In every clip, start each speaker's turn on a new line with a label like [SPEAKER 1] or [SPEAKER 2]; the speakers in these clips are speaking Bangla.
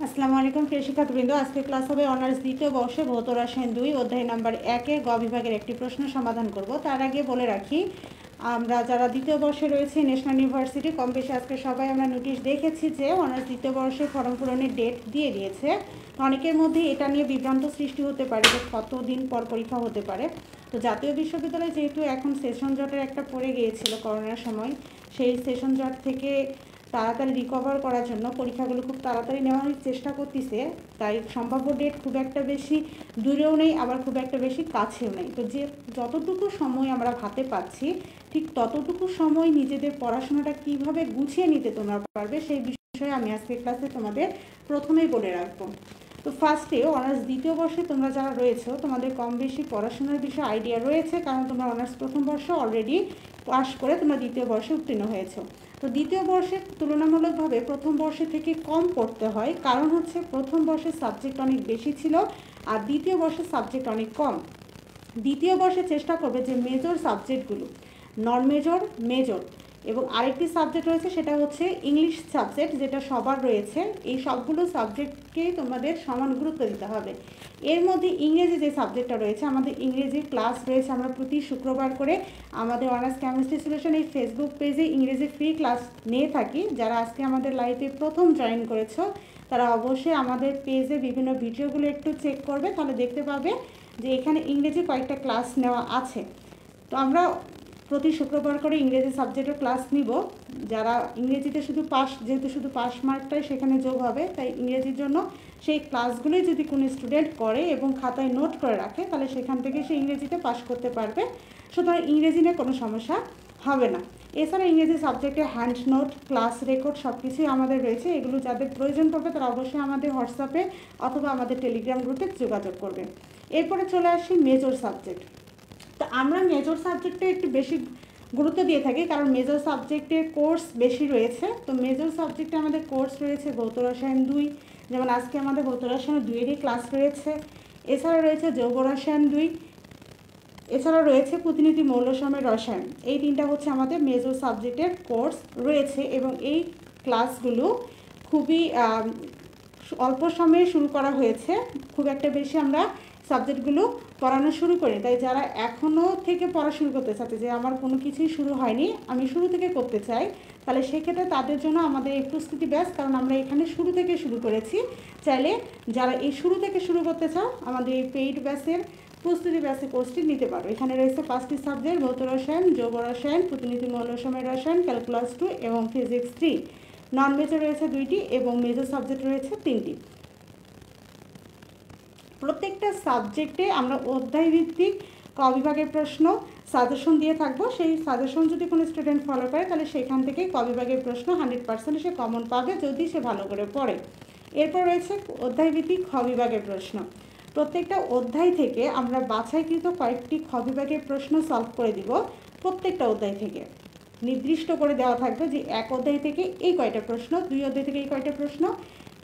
[SPEAKER 1] আসসালামু আলাইকুম প্রিয় শিক্ষার্থীবৃন্দ। আজকে ক্লাস হবে অনার্স দ্বিতীয় বর্ষে ভৌত রসায়ন ২ অধ্যায় নাম্বার ১-এর গ বিভাগের একটি প্রশ্ন সমাধান করব। তার আগে বলে রাখি, আমরা যারা দ্বিতীয় বর্ষে রয়েছে ন্যাশনাল ইউনিভার্সিটি কম বেশি আজকে সবাই আমরা নোটিশ দেখেছি যে অনার্স দ্বিতীয় বর্ষে ফর্ম পূরণের ডেট দিয়ে দিয়েছে। অনেকের মধ্যে এটা নিয়ে বিভ্রান্ত সৃষ্টি হতে পারে যে কতদিন পর পরীক্ষা হতে পারে। তো জাতীয় বিশ্ববিদ্যালয় যেহেতু এখন সেশন জটের একটা পড়ে গিয়েছিল করোনার সময়, সেই সেশন জট থেকে তাড়াতাড়ি রিকভার করার জন্য পরীক্ষাগুলো খুব তাড়াতাড়ি নেওয়ার চেষ্টা করতেছে। তাই সম্ভাব্য ডেট খুব একটা বেশি দূরেও নেই, আবার খুব একটা বেশি কাছেও নেই। তো যে যতটুকু সময় আমরা হাতে পাচ্ছি ঠিক ততটুকু সময় নিজেদের পড়াশোনাটা কিভাবে গুছিয়ে নিতে তোমরা পারবে সেই বিষয়ে আমি আজকে ক্লাসে তোমাদের প্রথমেই বলে রাখবো। তো ফার্স্টে অনার্স দ্বিতীয় বর্ষে তোমরা যারা রয়েছো তোমাদের কম বেশি পড়াশোনার বিষয়ে আইডিয়া রয়েছে, কারণ তোমরা অনার্স প্রথম বর্ষ অলরেডি পাস করে তোমরা দ্বিতীয় বর্ষে উত্তীর্ণ হয়েছো। তো দ্বিতীয় বর্ষে তুলনামূলকভাবে প্রথম বর্ষে থেকে কম পড়তে হয়, কারণ হচ্ছে প্রথম বর্ষের সাবজেক্ট অনেক বেশি ছিল আর দ্বিতীয় বর্ষের সাবজেক্ট অনেক কম। দ্বিতীয় বর্ষে চেষ্টা করবে যে মেজর সাবজেক্টগুলো, নন মেজর, মেজর এবং আরেকটি সাবজেক্ট রয়েছে সেটা হচ্ছে ইংলিশ সাবজেক্ট, যেটা সবার রয়েছে। এই সবগুলো সাবজেক্টকেই তোমাদের সমান গুরুত্ব দিতে হবে। এর মধ্যে ইংরেজি যে সাবজেক্টটা রয়েছে, আমাদের ইংরেজি ক্লাস রয়েছে, আমরা প্রতি শুক্রবার করে আমাদের অনার্স কেমিস্ট্রি সলিউশন এই ফেসবুক পেজে ইংরেজি ফ্রি ক্লাস নিয়ে থাকি। যারা আজকে আমাদের লাইভে প্রথম জয়েন করেছো তারা অবশ্যই আমাদের পেজে বিভিন্ন ভিডিওগুলো একটু চেক করবে, তাহলে দেখতে পাবে যে এখানে ইংরেজি কয়েকটা ক্লাস নেওয়া আছে। তো আমরা প্রতি শুক্রবার করে ইংরেজি সাবজেক্টের ক্লাস নিব। যারা ইংরেজিতে শুধু পাস, যেহেতু শুধু পাস মার্কটাই সেখানে যোগ হবে, তাই ইংরেজির জন্য সেই ক্লাসগুলোই যদি কোনো স্টুডেন্ট করে এবং খাতায় নোট করে রাখে তাহলে সেখান থেকে সে ইংরেজিতে পাস করতে পারবে। সুতরাং ইংরেজি নিয়ে কোনো সমস্যা হবে না। এছাড়া ইংরেজি সাবজেক্টে হ্যান্ড নোট, ক্লাস রেকর্ড সব কিছুই আমাদের রয়েছে। এগুলো যাদের প্রয়োজন পড়বে তারা অবশ্যই আমাদের হোয়াটসঅ্যাপে অথবা আমাদের টেলিগ্রাম গ্রুপে যোগাযোগ করবে। এরপরে চলে আসি মেজর সাবজেক্ট। তো আমরা মেজর সাবজেক্টে একটু বেশি গুরুত্ব দিয়ে থাকি, কারণ মেজর সাবজেক্টের কোর্স বেশি রয়েছে। তো মেজর সাবজেক্টে আমাদের কোর্স রয়েছে ভৌত রসায়ন ২, যেমন আজকে আমাদের ভৌত রসায়ন ২-এরই ক্লাস রয়েছে। এছাড়া রয়েছে যৌগ রসায়ন ২, এছাড়া রয়েছে প্রতিনিধি মৌলসমূহের রসায়ন। এই তিনটা হচ্ছে আমাদের মেজর সাবজেক্টের কোর্স রয়েছে এবং এই ক্লাসগুলো খুবই অল্প সময়ে শুরু করা হয়েছে। খুব একটা বেশি আমরা সাবজেক্টগুলো পড়ানো শুরু করি। তাই যারা এখনও থেকে পড়া শুরু করতে চাচ্ছে যে আমার কোনো কিছুই শুরু হয়নি, আমি শুরু থেকে করতে চাই, তাহলে সেক্ষেত্রে তাদের জন্য আমাদের এই প্রস্তুতি ব্যাচ, কারণ আমরা এখানে শুরু থেকে শুরু করেছি। চাইলে যারা এই শুরু থেকে শুরু করতে চাও আমাদের এই পেইড ব্যাচের প্রস্তুতি ব্যাচের কোর্সটি নিতে পারো। এখানে রয়েছে 5টি সাবজেক্ট: ভৌত রসায়ন, যৌগ রসায়ন, প্রতিনিধি মৌলসমূহের রসায়ন, ক্যালকুলাস 2 এবং ফিজিক্স 3। নন মেজর রয়েছে 2টি এবং মেজর সাবজেক্ট রয়েছে 3টি। প্রত্যেকটা সাবজেক্টে আমরা অধ্যায়ভিত্তিক ক বিভাগের প্রশ্ন সাজেশন দিয়ে থাকবো। সেই সাজেশন যদি কোনো স্টুডেন্ট ফলো করে তাহলে সেখান থেকে ক বিভাগের প্রশ্ন 100% সে কমন পাবে যদি সে ভালো করে পড়ে। এরপর রয়েছে অধ্যায়ভিত্তিক খ বিভাগের প্রশ্ন। প্রত্যেকটা অধ্যায় থেকে আমরা বাছাইকৃত কয়েকটি খ বিভাগের প্রশ্ন সলভ করে দিব। প্রত্যেকটা অধ্যায় থেকে নির্দিষ্ট করে দেওয়া থাকবে যে 1 অধ্যায় থেকে এই কয়টা প্রশ্ন, 2 অধ্যায় থেকে এই কয়টা প্রশ্ন,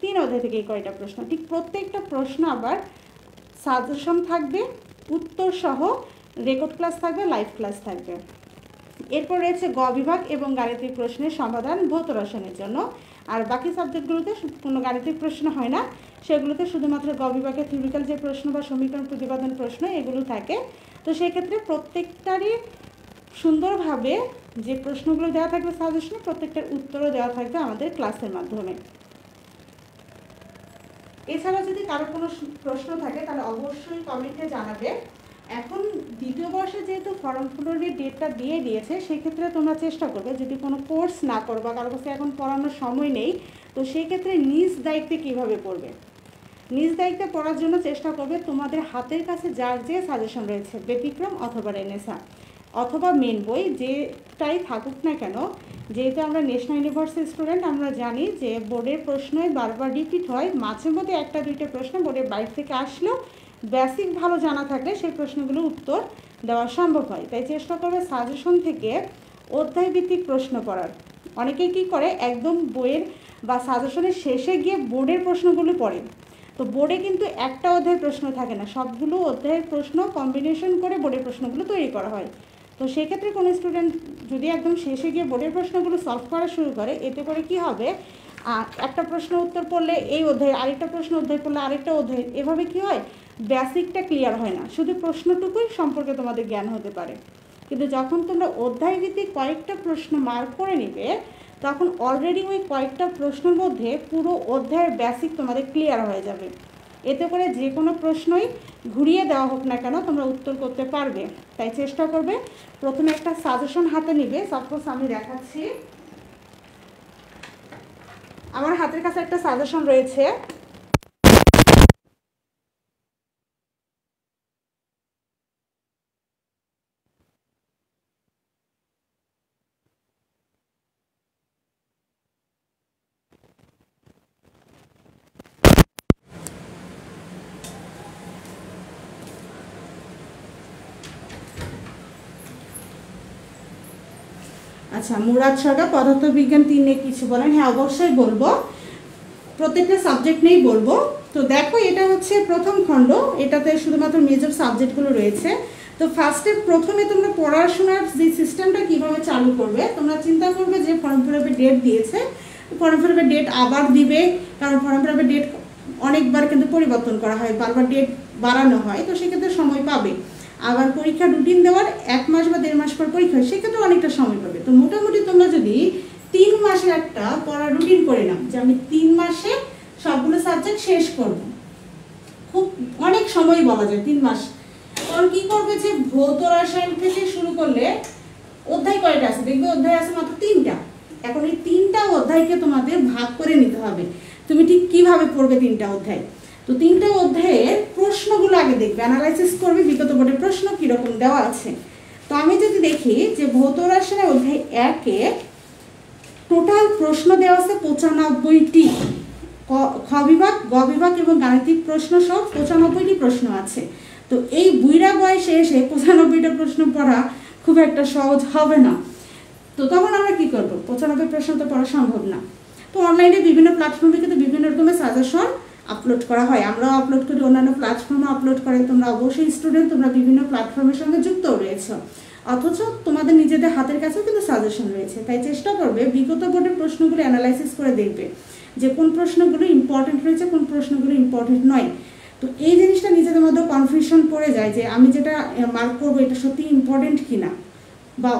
[SPEAKER 1] 3 অধ্যায় থেকে এই কয়টা প্রশ্ন। ঠিক প্রত্যেকটা প্রশ্ন আবার সাজেশন থাকবে, উত্তর সহ রেকর্ড ক্লাস থাকবে, লাইভ ক্লাস থাকবে। এরপর রয়েছে গ বিভাগ এবং গাণিতিক প্রশ্নের সমাধান ভৌত রসায়নের জন্য। আর বাকি সাবজেক্টগুলোতে কোনো গাণিতিক প্রশ্ন হয় না, সেগুলোতে শুধুমাত্র গ বিভাগের থিওরিক্যাল যে প্রশ্ন বা সমীকরণ প্রতিপাদন প্রশ্ন এগুলো থাকে। তো সেক্ষেত্রে প্রত্যেকটারই সুন্দরভাবে যে প্রশ্নগুলো দেওয়া থাকবে সাজেশনে, প্রত্যেকটার উত্তরও দেওয়া থাকবে আমাদের ক্লাসের মাধ্যমে। এছাড়া যদি কারো কোনো প্রশ্ন থাকে তাহলে অবশ্যই কমেন্টে জানাবে। এখন দ্বিতীয় বর্ষে যেহেতু ফর্ম পূরণের ডেটটা দিয়ে দিয়েছে, সেক্ষেত্রে তোমরা চেষ্টা করবে যদি কোনো কোর্স না করো বা কারো কাছে এখন পড়ানোর সময় নেই, তো সেই ক্ষেত্রে নিজ দায়িত্বে কীভাবে পড়বে। নিজ দায়িত্বে পড়ার জন্য চেষ্টা করবে তোমাদের হাতের কাছে যার যে সাজেশন রয়েছে, ব্যতিক্রম অথবা রেনেসা অথবা মেন বই, যেটাই থাকুক না কেন, যেহেতু আমরা ন্যাশনাল ইউনিভার্সিটি স্টুডেন্ট, আমরা জানি যে বোর্ডের প্রশ্নই বারবার রিপিট হয়। মাঝে মধ্যে 1-2টা প্রশ্ন বোর্ডের বাইরে থেকে আসলেও বেসিক ভালো জানা থাকলে সেই প্রশ্নগুলো উত্তর দেওয়া সম্ভব হয়। তাই চেষ্টা করবে সাজেশন থেকে অধ্যায়ভিত্তিক প্রশ্ন পড়ার। অনেকেই কী করে একদম বইয়ের বা সাজেশনের শেষে গিয়ে বোর্ডের প্রশ্নগুলো পড়ে। তো বোর্ডে কিন্তু একটা অধ্যায়ের প্রশ্ন থাকে না, সবগুলো অধ্যায়ের প্রশ্ন কম্বিনেশন করে বোর্ডের প্রশ্নগুলো তৈরি করা হয়। তো সেক্ষেত্রে কোনো স্টুডেন্ট যদি একদম শেষে গিয়ে বোর্ডের প্রশ্নগুলো সলভ করা শুরু করে, এতে করে কি হবে, একটা প্রশ্ন উত্তর পড়লে এই অধ্যায়, আরেকটা প্রশ্ন অধ্যায় পড়লে আরেকটা অধ্যায়, এভাবে কি হয়, বেসিকটা ক্লিয়ার হয় না, শুধু প্রশ্নটুকুই সম্পর্কে তোমাদের জ্ঞান হতে পারে। কিন্তু যখন তোমরা অধ্যায়ভিত্তিক কয়েকটা প্রশ্ন মার্ক করে নিবে, তখন অলরেডি ওই কয়েকটা প্রশ্নের মধ্যে পুরো অধ্যায়ের বেসিক তোমাদের ক্লিয়ার হয়ে যাবে। এতে করে যে কোনো প্রশ্নই ঘুরিয়ে দেওয়া হোক না কেন তোমরা উত্তর করতে পারবে। তাই চেষ্টা করবে প্রথমে একটা সাজেশন হাতে নিবে। সাপোজ আমি দেখাচ্ছি, আমার হাতের কাছে একটা সাজেশন রয়েছে। আচ্ছা, মুরাদ সরকার পদার্থবিজ্ঞান 3 নিয়ে কিছু বলেন? হ্যাঁ, অবশ্যই বলবো, প্রত্যেকটা সাবজেক্ট নিয়েই বলবো। তো দেখো, এটা হচ্ছে প্রথম খণ্ড, এটাতে শুধুমাত্র মেজর সাবজেক্টগুলো রয়েছে। তো ফার্স্টে প্রথমে তোমরা পড়াশোনার যে সিস্টেমটা কীভাবে চালু করবে, তোমরা চিন্তা করবে যে ফর্ম ফিল আপের ডেট দিয়েছে, ফর্ম ফিল আপের ডেট আবার দিবে, কারণ ফর্ম ফিল আপের ডেট অনেকবার কিন্তু পরিবর্তন করা হয়, বারবার ডেট বাড়ানো হয়, তো সেক্ষেত্রে সময় পাবে। আবার পরীক্ষার রুটিন দেওয়ার 1 মাস বা 1.5 মাস পর পরীক্ষা, সেক্ষেত্রে অনেকটা সময় পাবে। তো মোটামুটি তোমরা যদি 3 মাসের একটা পড়ার রুটিন করে নাও যে আমি 3 মাসে সবগুলো সাবজেক্ট শেষ করব, খুব অনেক সময় বলা যায় 3 মাস। কারণ কী করবে যে ভৌত রসায়ন থেকে শুরু করলে অধ্যায় কয়টা আছে দেখবে, অধ্যায় আছে মাত্র 3টা। এখন এই 3টা অধ্যায়কে তোমাদের ভাগ করে নিতে হবে। তুমি ঠিক কীভাবে পড়বে 3টা অধ্যায়? তো 3টা অধ্যায়ের প্রশ্নগুলো আগে দেখবে, অ্যানালাইসিস করবে বিগত বোর্ডের প্রশ্ন কীরকম দেওয়া আছে। তো আমি যদি দেখি যে ভৌত রসায়নের অধ্যায় 1-এ টোটাল প্রশ্ন দেওয়া আছে 95টি, খ বিভাগ, গ বিভাগ এবং গাণিতিক প্রশ্ন সব 95টি প্রশ্ন আছে। তো এই বুইড়া বয়সে এসে 95টা প্রশ্ন পড়া খুব একটা সহজ হবে না। তো তখন আমরা কি করব? 95 প্রশ্ন তো পড়া সম্ভব না। তো অনলাইনে বিভিন্ন প্ল্যাটফর্মে কিন্তু বিভিন্ন রকমের সাজেশন আপলোড করা হয়, আমরাও আপলোড করি, অন্যান্য প্ল্যাটফর্মে আপলোড করে। তোমরা অবশ্যই স্টুডেন্ট, তোমরা বিভিন্ন প্ল্যাটফর্মের সঙ্গে যুক্ত রয়েছে, অথচ তোমাদের নিজেদের হাতের কাছেও কিন্তু সাজেশন রয়েছে। তাই চেষ্টা করবে বিগত বোর্ডের প্রশ্নগুলো অ্যানালাইসিস করে দেখবে যে কোন প্রশ্নগুলো ইম্পর্টেন্ট রয়েছে, কোন প্রশ্নগুলো ইম্পর্টেন্ট নয়। তো এই জিনিসটা নিজেদের মধ্যে কনফিউশন পড়ে যায় যে আমি যেটা মার্ক করবো এটা সত্যি ইম্পর্টেন্ট কিনা, বা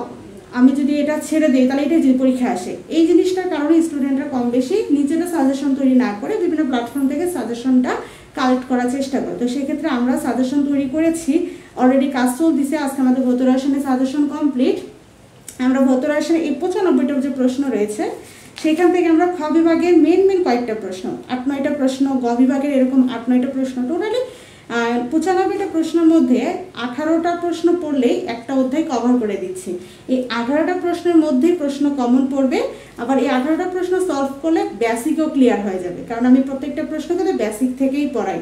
[SPEAKER 1] আমি যদি এটা ছেড়ে দিই তাহলে এটা যে পরীক্ষা আসে। এই জিনিসটার কারণে স্টুডেন্টরা কম বেশি নিজেরা সাজেশন তৈরি না করে বিভিন্ন প্ল্যাটফর্ম থেকে সাজেশনটা কালেক্ট করার চেষ্টা করে। তো সেক্ষেত্রে আমরা সাজেশন তৈরি করেছি, অলরেডি কাজ চলতেছে। আজকে আমাদের ভৌত রসায়নের সাজেশন কমপ্লিট। আমরা ভৌত রসায়নের এই 95টা যে প্রশ্ন রয়েছে সেখান থেকে আমরা খ বিভাগের মেন কয়েকটা প্রশ্ন, 8-9টা প্রশ্ন, গ বিভাগের এরকম 8-9টা প্রশ্ন, টোটালি 95টা প্রশ্নের মধ্যে 18টা প্রশ্ন পড়লেই একটা অধ্যায় কভার করে দিচ্ছি। এই 18টা প্রশ্নের মধ্যেই প্রশ্ন কমন পড়বে, আবার এই 18টা প্রশ্ন সলভ করলে বেসিকও ক্লিয়ার হয়ে যাবে। কারণ আমি প্রত্যেকটা প্রশ্ন কিন্তু বেসিক থেকেই পড়াই,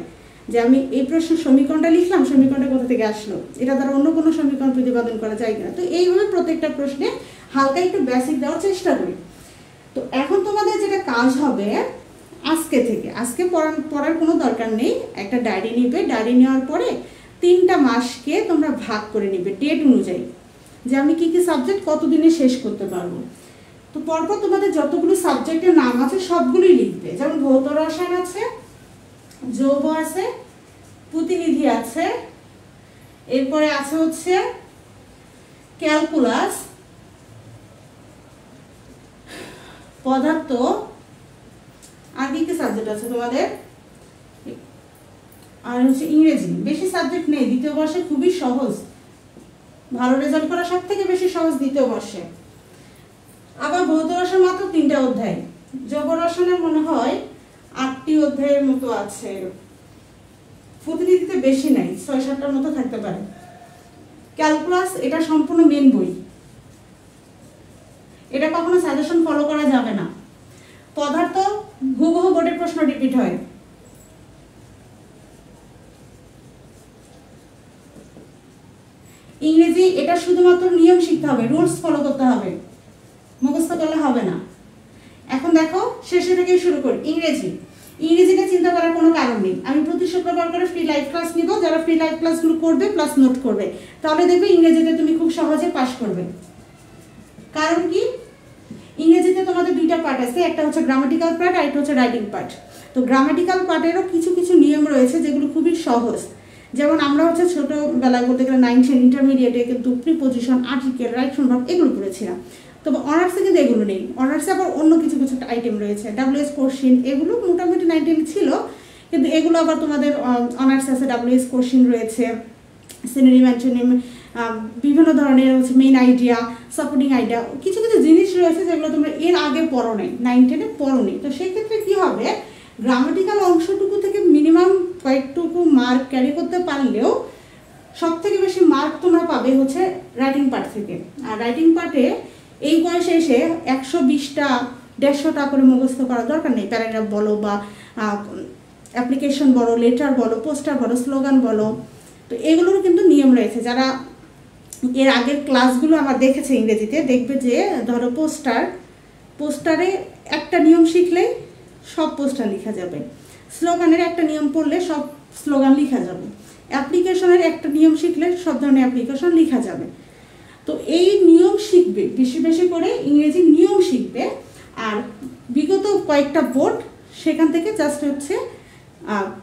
[SPEAKER 1] যে আমি এই প্রশ্নের সমীকরণটা লিখলাম, সমীকরণটা কোথা থেকে আসলো, এটা দ্বারা অন্য কোনো সমীকরণ প্রতিপাদন করা যায় কিনা। তো এইভাবে প্রত্যেকটা প্রশ্নে হালকা একটু বেসিক দেওয়ার চেষ্টা করি। তো এখন তোমাদের যেটা কাজ হবে, আজকে থেকে, আজকে পড়ার কোনো দরকার নেই, একটা ডায়েরি নিবে। ডায়েরি নেওয়ার পরে 3টা মাসকে তোমরা ভাগ করে নিবে ডেট অনুযায়ী, যে আমি কী কী সাবজেক্ট কতদিনে শেষ করতে পারবো। তো পরপর তোমাদের যতগুলো সাবজেক্টের নাম আছে সবগুলোই লিখবে। যেমন ভৌত রসায়ন আছে, যৌগ আছে, প্রতিনিধি আছে, এরপরে আছে হচ্ছে ক্যালকুলাস, পদার্থ, আর কি কি সাবজেক্ট আছে তোমাদের, আর হচ্ছে ইংরেজি। বেশি সাবজেক্ট নেই, দ্বিতীয় বর্ষে খুবই সহজ, ভালো রেজাল্ট করা সব থেকে বেশি সহজ দ্বিতীয় বর্ষে। আবার ভৌত রসায়ন মাত্র 3টা অধ্যায়, যৌগ রসায়নের মনে হয় 8টি অধ্যায়ের মতো আছে, প্রতিনিধিতে বেশি নাই, 6-7টার মতো থাকতে পারে। ক্যালকুলাস এটা সম্পূর্ণ মেন বই, এটা কখনো সাজেশন ফলো করা যাবে না। পদার্থ হুবহু বোর্ডের প্রশ্ন রিপিট হয়। ইংরেজি এটা শুধুমাত্র নিয়ম শিখতে হবে, রুলস ফলো করতে হবে, মুখস্থ করলে হবে না। এখন দেখো শেষে থেকেই শুরু করি। ইংরেজিটা চিন্তা করার কোনো কারণ নেই, আমি প্রতি শুক্রবার করে ফ্রি লাইভ ক্লাস নিব, যারা ফ্রি লাইভ ক্লাসগুলো করবে প্লাস নোট করবে, তাহলে দেখবে ইংরেজিতে তুমি খুব সহজে পাস করবে। কারণ কি, ইংরেজিতে তোমাদের 2টা পার্ট পার্ট আছে, একটা হচ্ছে গ্রামাটিক্যাল পার্ট আর একটা হচ্ছে রাইটিং পার্ট। তো গ্রামাটিক্যাল পার্টেরও কিছু কিছু নিয়ম রয়েছে যেগুলো খুবই সহজ। যেমন আমরা হচ্ছে ছোটোবেলায় বলতে গেলে 9, 10 ইন্টারমিডিয়েটে কিন্তু preposition, article, right from verb এগুলো পড়েছিলাম। তবে অনার্সে কিন্তু এগুলো নেই। অনার্সে আবার অন্য কিছু কিছু আইটেম রয়েছে, WH কোশ্চিন, এগুলো মোটামুটি 9-10 ছিল, কিন্তু এগুলো আবার তোমাদের অনার্স আছে, WH কোশ্চিন রয়েছে, সিনোনিম, অ্যান্টোনিম, বিভিন্ন ধরনের হচ্ছে মেইন আইডিয়া, সাপোর্টিং আইডিয়া, কিছু কিছু জিনিস রয়েছে যেগুলো তোমরা এর আগে পড়ো নাই, 9-10-এ পড়ো নি। তো সেই ক্ষেত্রে কী হবে, গ্রামাটিক্যাল অংশটুকু থেকে মিনিমাম কয়েকটুকু মার্ক ক্যারি করতে পারলেও সব থেকে বেশি মার্ক তোমরা পাবে হচ্ছে রাইটিং পার্ট থেকে। আর রাইটিং পার্টে এই বয়সে এসে 120টা 150টা করে মুখস্থ করার দরকার নেই। প্যারাগ্রাফ বলো বা অ্যাপ্লিকেশন বলো, লেটার বলো, পোস্টার বলো, স্লোগান বলো, তো এগুলোরও কিন্তু নিয়ম রয়েছে। যারা এর আগের ক্লাসগুলো আমার দেখেছে ইংরেজিতে, দেখবে যে ধরো পোস্টারে একটা নিয়ম শিখলে সব পোস্টার লেখা যাবে, স্লোগানের একটা নিয়ম পড়লে সব স্লোগান লেখা যাবে, অ্যাপ্লিকেশনের একটা নিয়ম শিখলে সব ধরনের অ্যাপ্লিকেশন লেখা যাবে। তো এই নিয়ম শিখবে, বেশি বেশি করে ইংরেজি নিয়ম শিখবে। আর বিগত কয়েকটা বোর্ড সেখান থেকে জাস্ট হচ্ছে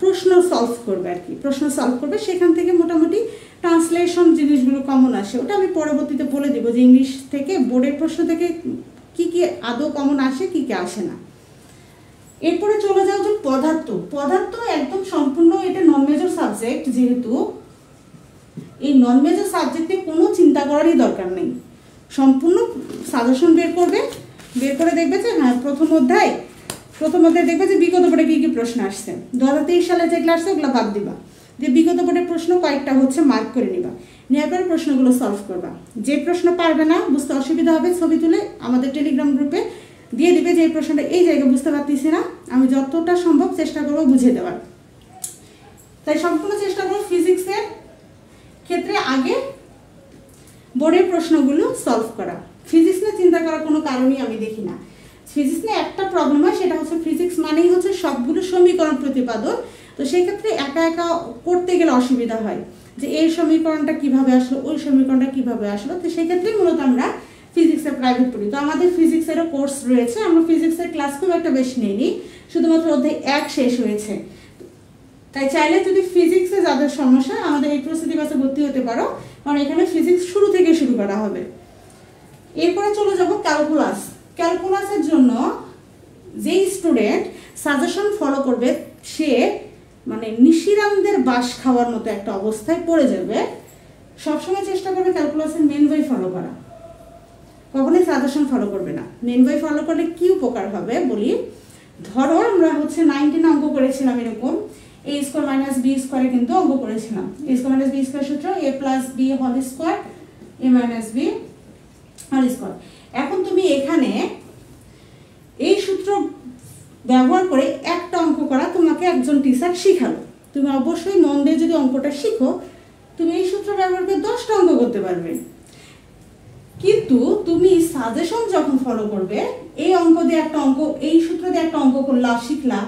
[SPEAKER 1] প্রশ্ন সলভ করবে আর কি, প্রশ্ন সলভ করবে, সেখান থেকে মোটামুটি ট্রান্সলেশন জিনিসগুলো কমন আসে। ওটা আমি পরবর্তীতে বলে দেবো যে ইংলিশ থেকে বোর্ডের প্রশ্ন থেকে কি কি আদৌ কমন আসে, কি কি আসে না। এরপরে চলে যাও যে পদার্থ একদম সম্পূর্ণ এটা নন মেজর সাবজেক্ট, যেহেতু এই নন মেজর সাবজেক্টে কোনো চিন্তা করারই দরকার নেই। সম্পূর্ণ সাজেশন বের করে দেখবে যে হ্যাঁ প্রথম অধ্যায় দেখবে যে বিগত বোর্ডে কী কী প্রশ্ন আসছে, 2023 সালে যেগুলো আসছে ওগুলো বাদ দিবা, যে বিগত বোর্ডের প্রশ্ন কয়েকটা হচ্ছে মার্ক করে নিবা, নেওয়ার পরে প্রশ্নগুলো সলভ করবা। যে প্রশ্ন পারবে না, বুঝতে অসুবিধা হবে, ছবি তুলে আমাদের টেলিগ্রাম গ্রুপে দিয়ে দিবে যে এই প্রশ্নটা এই জায়গায় বুঝতে পারতেছি না, আমি যতটা সম্ভব চেষ্টা করবো বুঝিয়ে দেওয়ার। তাই সম্পূর্ণ চেষ্টা করবো ফিজিক্সের ক্ষেত্রে আগে বোর্ডের প্রশ্নগুলো সলভ করা। ফিজিক্স নিয়ে চিন্তা করার কোনো কারণই আমি দেখি না। ফিজিক্স নিয়ে একটা প্রবলেম হয়, সেটা হচ্ছে ফিজিক্স মানেই হচ্ছে সবগুলো সমীকরণ প্রতিপাদন। তো সেই ক্ষেত্রে একা একা করতে গেলে অসুবিধা হয়, যে এই সমীকরণটা কিভাবে আসলো, ওই সমীকরণটা কিভাবে আসলো। তো সেই ক্ষেত্রেই মূলত আমরা ফিজিক্সের প্রাইভেট পড়ি। তো আমাদের ফিজিক্সেরও কোর্স রয়েছে, আমরা ফিজিক্সের ক্লাস খুব একটা বেশি নেইনি, শুধুমাত্র অধ্যায় 1 শেষ হয়েছে। তাই চাইলে যদি ফিজিক্সে যাদের সমস্যা, আমাদের এই প্রস্তুতি ক্লাসে ভর্তি হতে পারো, কারণ এখানে ফিজিক্স শুরু থেকে শুরু করা হবে। এরপরে চলে যাব ক্যালকুলাসের জন্য যেই স্টুডেন্ট সাজেশন ফলো করবে সে মানে নিশিরামদের বাস খাওয়ার মতো একটা অবস্থায় পড়ে যাবে। সবসময় চেষ্টা করবে ক্যালকুলাসের মেন বই ফলো করা, কখনোই সাজেশন ফলো করবে না। মেন বই ফলো করলে কি উপকার হবে বলি, ধরো আমরা হচ্ছে 19 অঙ্ক করেছিলাম এরকম, a স্কোয়ার মাইনাস বি স্কোয়ারে কিন্তু অঙ্ক করেছিলাম। a square minus B square সূত্র a plus B whole square a minus B whole square. এখন তুমি এখানে এই সূত্র ব্যবহার করে একটা অঙ্ক করা তোমাকে একজন টিচার শিখালো, তুমি অবশ্যই মন দিয়ে যদি অঙ্কটা শিখো, তুমি এই সূত্র ব্যবহার করে 10টা অঙ্ক করতে পারবে। কিন্তু তুমি সাজেশন যখন ফলো করবে, এই অঙ্ক দিয়ে একটা অঙ্ক, এই সূত্র দিয়ে একটা অঙ্ক করলা, শিখলা,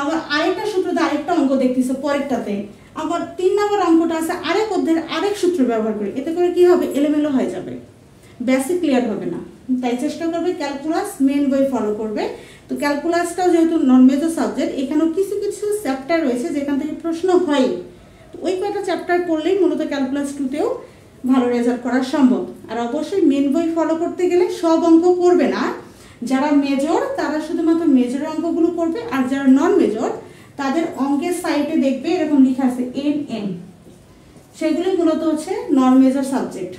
[SPEAKER 1] আবার আরেকটা সূত্র দিয়ে আরেকটা অঙ্ক দেখতেছো পরেরটাতে, আবার 3 নম্বর অঙ্কটা আছে আরেক অধ্যায়ের আরেক সূত্র ব্যবহার করে, এতে করে কি হবে, এলোমেলো হয়ে যাবে, বেসিক ক্লিয়ার হবে না। তাই চেষ্টা করবে ক্যালকুলাস মেন বই ফলো করবে। তো ক্যালকুলাসটাও যেহেতু নন মেজর সাবজেক্ট, এখানেও কিছু কিছু চ্যাপ্টার রয়েছে যেখান থেকে প্রশ্ন হয়, তো ওই কয়টা চ্যাপ্টার পড়লেই মূলত ক্যালকুলাস 2তেও ভালো রেজাল্ট করা সম্ভব। আর অবশ্যই মেন বই ফলো করতে গেলে সব অঙ্ক করবে না, যারা মেজর তারা শুধুমাত্র মেজর অঙ্কগুলো করবে, আর যারা নন মেজর তাদের অঙ্কের সাইটে দেখবে এরকম লেখা আছে NM, সেগুলো মূলত হচ্ছে নন মেজর সাবজেক্ট।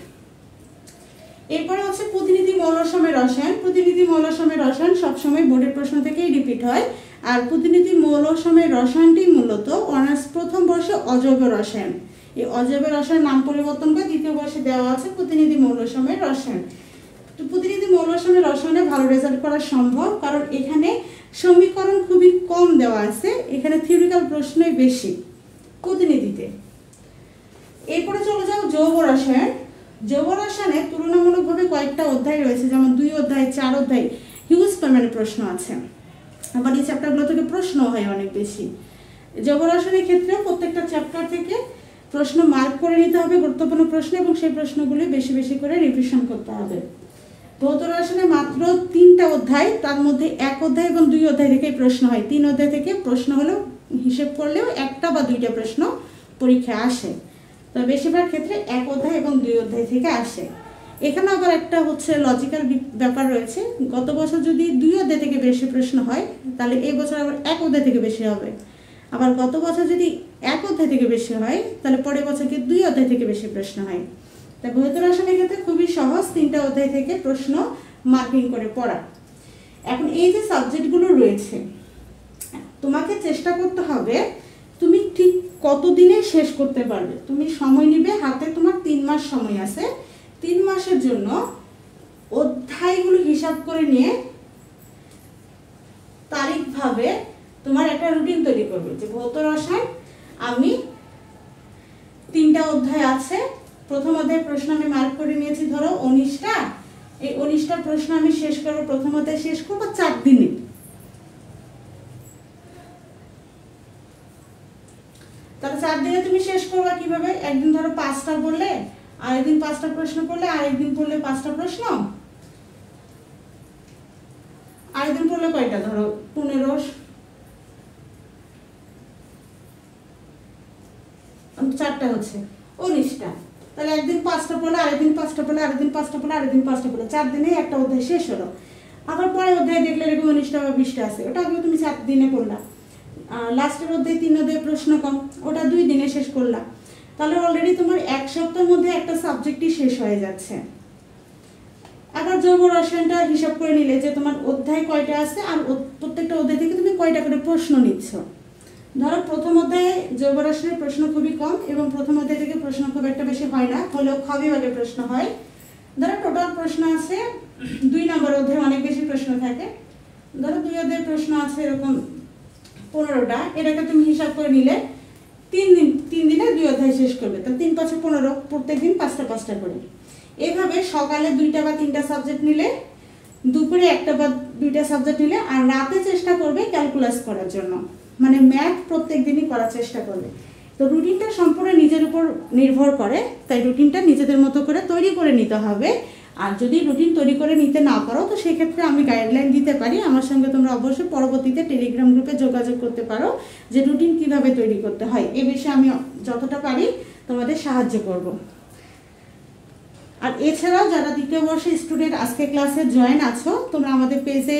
[SPEAKER 1] এরপরে হচ্ছে প্রতিনিধি মৌলসমূহের রসায়ন। প্রতিনিধি মৌলসমূহের রসায়ন সবসময় বোর্ডের প্রশ্ন থেকেই রিপিট হয়, আর প্রতিনিধি মৌলসমূহের রসায়নটি মূলত অনার্স প্রথম বর্ষে অজৈব রসায়ন। এই অজৈব রসায়ন নাম পরিবর্তন করে দ্বিতীয় বর্ষে দেওয়া আছে প্রতিনিধি মৌলসমূহের রসায়ন। তো প্রতিনিধি মৌলসমূহের রসায়নে ভালো রেজাল্ট করা সম্ভব, কারণ এখানে সমীকরণ খুবই কম দেওয়া আছে, এখানে থিওরিক্যাল প্রশ্নই বেশি প্রতিনিধিতে। এরপরে চলে যাও জৈব রসায়ন। জৈব রসায়নে তুলনামূলকভাবে কয়েকটা অধ্যায় রয়েছে, যেমন 2 অধ্যায় 4 অধ্যায় হিউজ পরিমাণে প্রশ্ন আছে, আবার এই চ্যাপ্টারগুলো থেকে প্রশ্ন হয় অনেক বেশি। জৈব রসায়নের ক্ষেত্রেও প্রত্যেকটা চ্যাপ্টার থেকে প্রশ্ন মার্ক করে নিতে হবে, গুরুত্বপূর্ণ প্রশ্ন, এবং সেই প্রশ্নগুলি বেশি বেশি করে রিভিশন করতে হবে। ভৌত রসায়নে মাত্র 3টা অধ্যায়, তার মধ্যে 1 অধ্যায় এবং 2 অধ্যায় থেকে প্রশ্ন হয়। 3 অধ্যায় থেকে প্রশ্ন হলেও হিসেব করলেও 1টা বা 2টা প্রশ্ন পরীক্ষায় আসে। তো বেশিরভাগ ক্ষেত্রে 1 অধ্যায় এবং 2 অধ্যায় থেকে আসে। এখানে আবার একটা হচ্ছে লজিক্যাল ব্যাপার রয়েছে। গত বছর যদি 2 অধ্যায় থেকে বেশি প্রশ্ন হয়, তাহলে এই বছর আবার 1 অধ্যায় থেকে বেশি হবে। আবার গত বছর যদি 1 অধ্যায় থেকে বেশি হয়, তাহলে পরের বছর কি 2 অধ্যায় থেকে বেশি প্রশ্ন হয়। তাই ভৌত রসায়নের ক্ষেত্রে খুবই সহজ 3টা অধ্যায় থেকে প্রশ্ন মার্কিং করে পড়া। এখন এই যে সাবজেক্টগুলো রয়েছে, তোমাকে চেষ্টা করতে হবে তুমি ঠিক কতদিনে শেষ করতে পারবে। তুমি সময় নিবে, হাতে তোমার 3 মাস সময় আছে। 3 মাসের জন্য অধ্যায়গুলো হিসাব করে নিয়ে তারিখভাবে তোমার একটা রুটিন তৈরি করবে যে ভৌত রসায়ন আমি 3টা অধ্যায় আছে, প্রথম অধ্যায়ের প্রশ্ন আমি মার্ক করে নিয়েছি ধরো 19টা, এই 19টা প্রশ্ন আমি শেষ করবো, প্রথম অধ্যায় শেষ করবো 4 দিনে। তাহলে 4 দিনে তুমি শেষ করবা কিভাবে? একদিন ধরো 5টা পড়লে, আরেকদিন 5টা প্রশ্ন পড়লে, আরেকদিন পড়লে 5টা প্রশ্ন, আরেকদিন পড়লে কয়টা ধরো 15, 4টা হচ্ছে 19টা। তাহলে একদিন 5টা পড়লে, আরেকদিন 5টা পড়লে, আরেকদিন 5টা পড়লে, আরেকদিন 5টা পড়লে, 4 দিনে একটা অধ্যায় শেষ হলো। আবার পরের অধ্যায় দেখলে এরকম 19টা বা 20টা আছে, ওটা তুমি 4 দিনে পড়লা। লাস্টের অধ্যায় 3 অধ্যায় প্রশ্ন কম, ওটা 2 দিনে শেষ করলা। তাহলে অলরেডি তোমার 1 সপ্তাহের মধ্যে একটা সাবজেক্টই শেষ হয়ে যাচ্ছে। আবার জৈব রসায়নটা হিসাব করে নিলে যে তোমার অধ্যায় কয়টা আছে আর প্রত্যেকটা অধ্যায় থেকে তুমি কয়টা করে প্রশ্ন নিচ্ছ। ধরো প্রথম অধ্যায়ে জৈব রসায়নের প্রশ্ন খুবই কম এবং প্রথম অধ্যায় থেকে প্রশ্ন খুব একটা বেশি হয় না, হলেও খ বিভাগে প্রশ্ন হয়। ধরো টোটাল প্রশ্ন আছে 2 নম্বর অধ্যায়ে অনেক বেশি প্রশ্ন থাকে, ধরো 2 অধ্যায়ের প্রশ্ন আছে এরকম 15টা, এটাকে তুমি হিসাব করে নিলে 3 দিনে 2 অধ্যায় শেষ করবে। তো 3 5 15, প্রত্যেক দিন 5টা 5টা করে। এইভাবে সকালে 2টা বা 3টা সাবজেক্ট নিলে, দুপুরে 1টা বা 2টা সাবজেক্ট নিলে, আর রাতে চেষ্টা করবে ক্যালকুলাস করার জন্য, মানে ম্যাথ প্রত্যেক দিনই করার চেষ্টা করবে। তো রুটিনটা সম্পূর্ণ নিজের উপর নির্ভর করে, তাই রুটিনটা নিজেদের মতো করে তৈরি করে নিতে হবে। আর যদি রুটিন তৈরি করে নিতে না পারো, তো সেক্ষেত্রে আমি গাইডলাইন দিতে পারি, আমার সঙ্গে তোমরা অবশ্যই পরবর্তীতে টেলিগ্রাম গ্রুপে যোগাযোগ করতে পারো যে রুটিন কিভাবে তৈরি করতে হয়। এ বিষয়ে আমি যতটা পারি তোমাদের সাহায্য করব। আর এছাড়াও যারা 2য় বর্ষের স্টুডেন্ট আজকে ক্লাসে জয়েন আছো, তোমরা আমাদের পেজে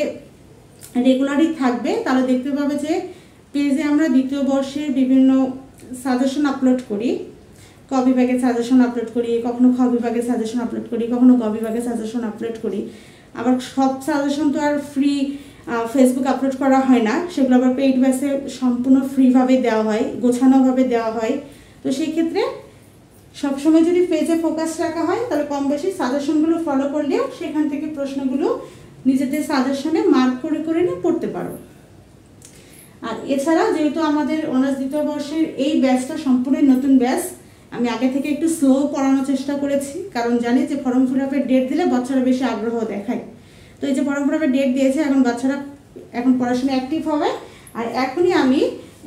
[SPEAKER 1] রেগুলারই থাকবে, তাহলে দেখতে পাবে যে পেজে আমরা 2য় বর্ষের বিভিন্ন সাজেশন আপলোড করি। ক বিভাগের সাজেশন আপলোড করি, কখনো খ বিভাগের সাজেশন আপলোড করি, কখনো গ বিভাগের সাজেশন আপলোড করি। আবার সব সাজেশন তো আর ফ্রি ফেসবুক আপলোড করা হয় না, সেগুলো আবার পেইড ব্যাচে সম্পূর্ণ ফ্রিভাবে দেওয়া হয়, গোছানোভাবে দেওয়া হয়। তো সেই ক্ষেত্রে সবসময় যদি পেজে ফোকাস রাখা হয়, তাহলে কম বেশি সাজেশনগুলো ফলো করলেও সেখান থেকে প্রশ্নগুলো নিজেদের সাজেশনে মার্ক করে করে নিয়ে পড়তে পারো। আর এছাড়া যেহেতু আমাদের অনার্স 2য় বর্ষের এই ব্যাচটা সম্পূর্ণ নতুন ব্যাচ, আমি আগে থেকে একটু স্লো পড়ানোর চেষ্টা করেছি, কারণ জানি যে ফর্ম ফিল আপের ডেট দিলে বাচ্চারা বেশি আগ্রহ দেখায়। তো এই যে ফর্ম ফিল আপের ডেট দিয়েছে, এখন বাচ্চারা এখন পড়াশোনা অ্যাক্টিভ হবে। আর এখনই আমি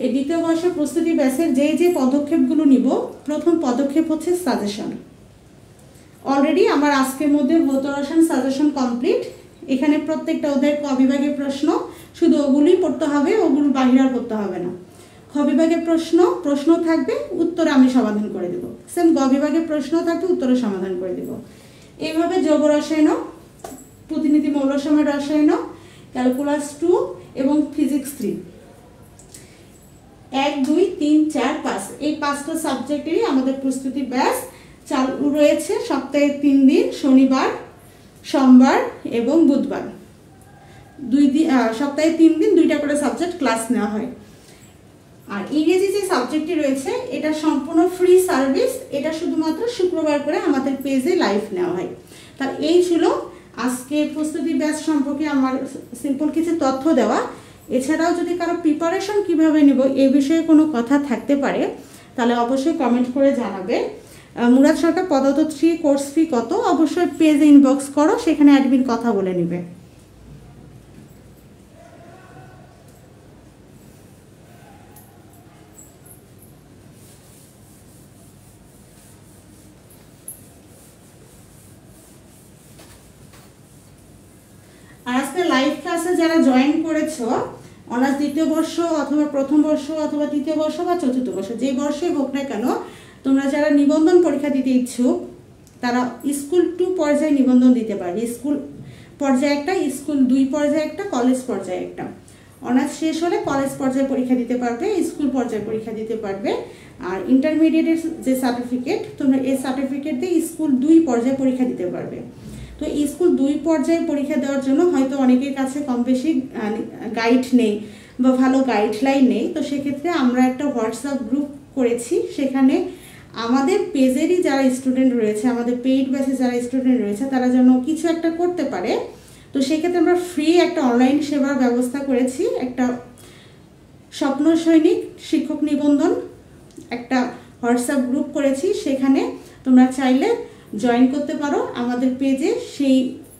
[SPEAKER 1] এই 2য় বর্ষের প্রস্তুতি ব্যাচের যে পদক্ষেপগুলো নিব, প্রথম পদক্ষেপ হচ্ছে সাজেশন। অলরেডি আমার আজকের মধ্যে ভৌত রসায়ন সাজেশন কমপ্লিট। এখানে প্রত্যেকটা অধ্যায়ের ক বিভাগের প্রশ্ন, শুধু ওগুলোই পড়তে হবে, ওগুলো বাহির আর পড়তে হবে না। খ বিভাগের প্রশ্ন থাকবে, উত্তর আমি সমাধান করে দেব। সেম গ বিভাগের প্রশ্ন থাকবে, উত্তরের সমাধান করে দেব। এইভাবে জৈব রসায়ন, প্রতিনিধি মৌলসমূহের রসায়ন, ক্যালকুলাস 2 এবং ফিজিক্স 3, 1 2 3 4 5, এই 5টা সাবজেক্টেরই আমাদের প্রস্তুতি ব্যাচ চালু রয়েছে। সপ্তাহে 3 দিন, শনিবার, সোমবার এবং বুধবার, 2 দিন, সপ্তাহে 3 দিন 2টা করে সাবজেক্ট ক্লাস নেওয়া হয়। আর ইংরেজি যে সাবজেক্টটি রয়েছে, এটা সম্পূর্ণ ফ্রি সার্ভিস, এটা শুধুমাত্র শুক্রবার করে আমাদের পেজে লাইভ নেওয়া হয়। তার এই ছিল আজকে প্রস্তুতি ব্যাচ সম্পর্কে আমার সিম্পল কিছু তথ্য দেওয়া। এছাড়াও যদি কারো প্রিপারেশন কিভাবে নেব এই বিষয়ে কোনো কথা থাকতে পারে, তাহলে অবশ্যই কমেন্ট করে জানাবে। মুরাদ সরকার পদার্থ 3 কোর্স ফি কত, অবশ্যই পেজে ইনবক্স করো, সেখানে অ্যাডমিন কথা বলে নেবে। লাইভ ক্লাসে যারা জয়েন করেছো অনার্স দ্বিতীয় বর্ষ অথবা প্রথম বর্ষ অথবা তৃতীয় বর্ষ বা চতুর্থ বর্ষ, যে বর্ষে হোক না কেন, তোমরা যারা নিবন্ধন পরীক্ষা দিতে ইচ্ছুক তারা স্কুল 2 পর্যায়ে নিবন্ধন দিতে পারবে। স্কুল পর্যায়ে একটা, স্কুল 2 পর্যায়ে একটা, কলেজ পর্যায়ে একটা। অনার্স শেষ হলে কলেজ পর্যায়ে পরীক্ষা দিতে পারবে, স্কুল পর্যায়ে পরীক্ষা দিতে পারবে। আর ইন্টারমিডিয়েটের যে সার্টিফিকেট, তোমরা এই সার্টিফিকেট দিয়ে স্কুল 2 পর্যায়ে পরীক্ষা দিতে পারবে। তো স্কুল 2 পর্যায়ে পরীক্ষা দেওয়ার জন্য হয়তো অনেকের কাছে কম বেশি গাইড নেই বা ভালো গাইডলাইন নেই। তো সেক্ষেত্রে আমরা একটা হোয়াটসঅ্যাপ গ্রুপ করেছি, সেখানে আমাদের পেজেরই যারা স্টুডেন্ট রয়েছে, আমাদের পেইড ব্যাচে যারা স্টুডেন্ট রয়েছে তারা যেন কিছু একটা করতে পারে। তো সেক্ষেত্রে আমরা ফ্রি একটা অনলাইন সেবার ব্যবস্থা করেছি। একটা স্বপ্ন সৈনিক শিক্ষক নিবন্ধন একটা হোয়াটসঅ্যাপ গ্রুপ করেছি, সেখানে তোমরা চাইলে জয়েন করতে পারো আমাদের পেজে। সেই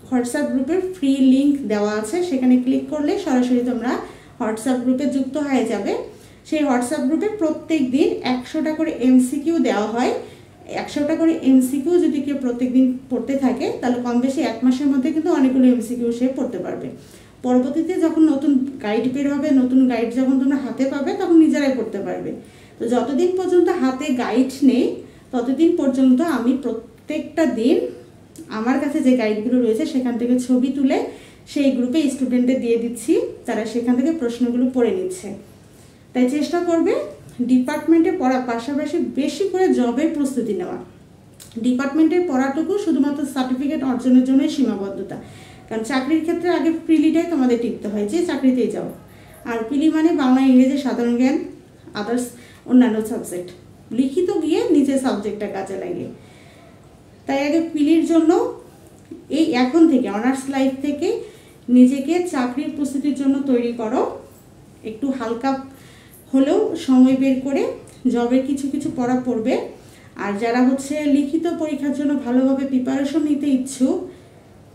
[SPEAKER 1] হোয়াটসঅ্যাপ গ্রুপের ফ্রি লিঙ্ক দেওয়া আছে, সেখানে ক্লিক করলে সরাসরি তোমরা হোয়াটসঅ্যাপ গ্রুপে যুক্ত হয়ে যাবে। সেই হোয়াটসঅ্যাপ গ্রুপে প্রত্যেক দিন 100টা করে MCQ দেওয়া হয়। 100টা করে MCQ যদি কেউ প্রত্যেক দিন পড়তে থাকে তাহলে কম বেশি 1 মাসের মধ্যে কিন্তু অনেকগুলো MCQ সে পড়তে পারবে। পরবর্তীতে যখন নতুন গাইড বের হবে, নতুন গাইড যখন তোমরা হাতে পাবে তখন নিজেরাই পড়তে পারবে। তো যতদিন পর্যন্ত হাতে গাইড নেই ততদিন পর্যন্ত আমি প্রত্যেকটা দিন আমার কাছে যে গাইডগুলো রয়েছে সেখান থেকে ছবি তুলে সেই গ্রুপে স্টুডেন্টদের দিয়ে দিচ্ছি, তারা সেখান থেকে প্রশ্নগুলো পড়ে নিচ্ছে। তাই চেষ্টা করবে ডিপার্টমেন্টে পড়ার পাশাপাশি বেশি করে জবের প্রস্তুতি নেওয়া। ডিপার্টমেন্টের পড়াটুকু শুধুমাত্র সার্টিফিকেট অর্জনের জন্যই সীমাবদ্ধতা, কারণ চাকরির ক্ষেত্রে আগে প্রিলিটাই তোমাদের টিকতে হয়, যে চাকরিতেই যাও। আর প্রিলি মানে বাংলা, ইংরেজি, সাধারণ জ্ঞান, আদার্স অন্যান্য সাবজেক্ট। লিখিত গিয়ে নিজের সাবজেক্টটা কাজে লাগে। তাই আগে প্রিলির জন্য এই এখন থেকে অনার্স লাইফ থেকে নিজেকে চাকরির প্রস্তুতির জন্য তৈরি করো। একটু হালকা হলেও সময় বের করে জবের কিছু কিছু পড়া পড়বে। আর যারা লিখিত পরীক্ষার জন্য ভালোভাবে প্রিপারেশন নিতে ইচ্ছুক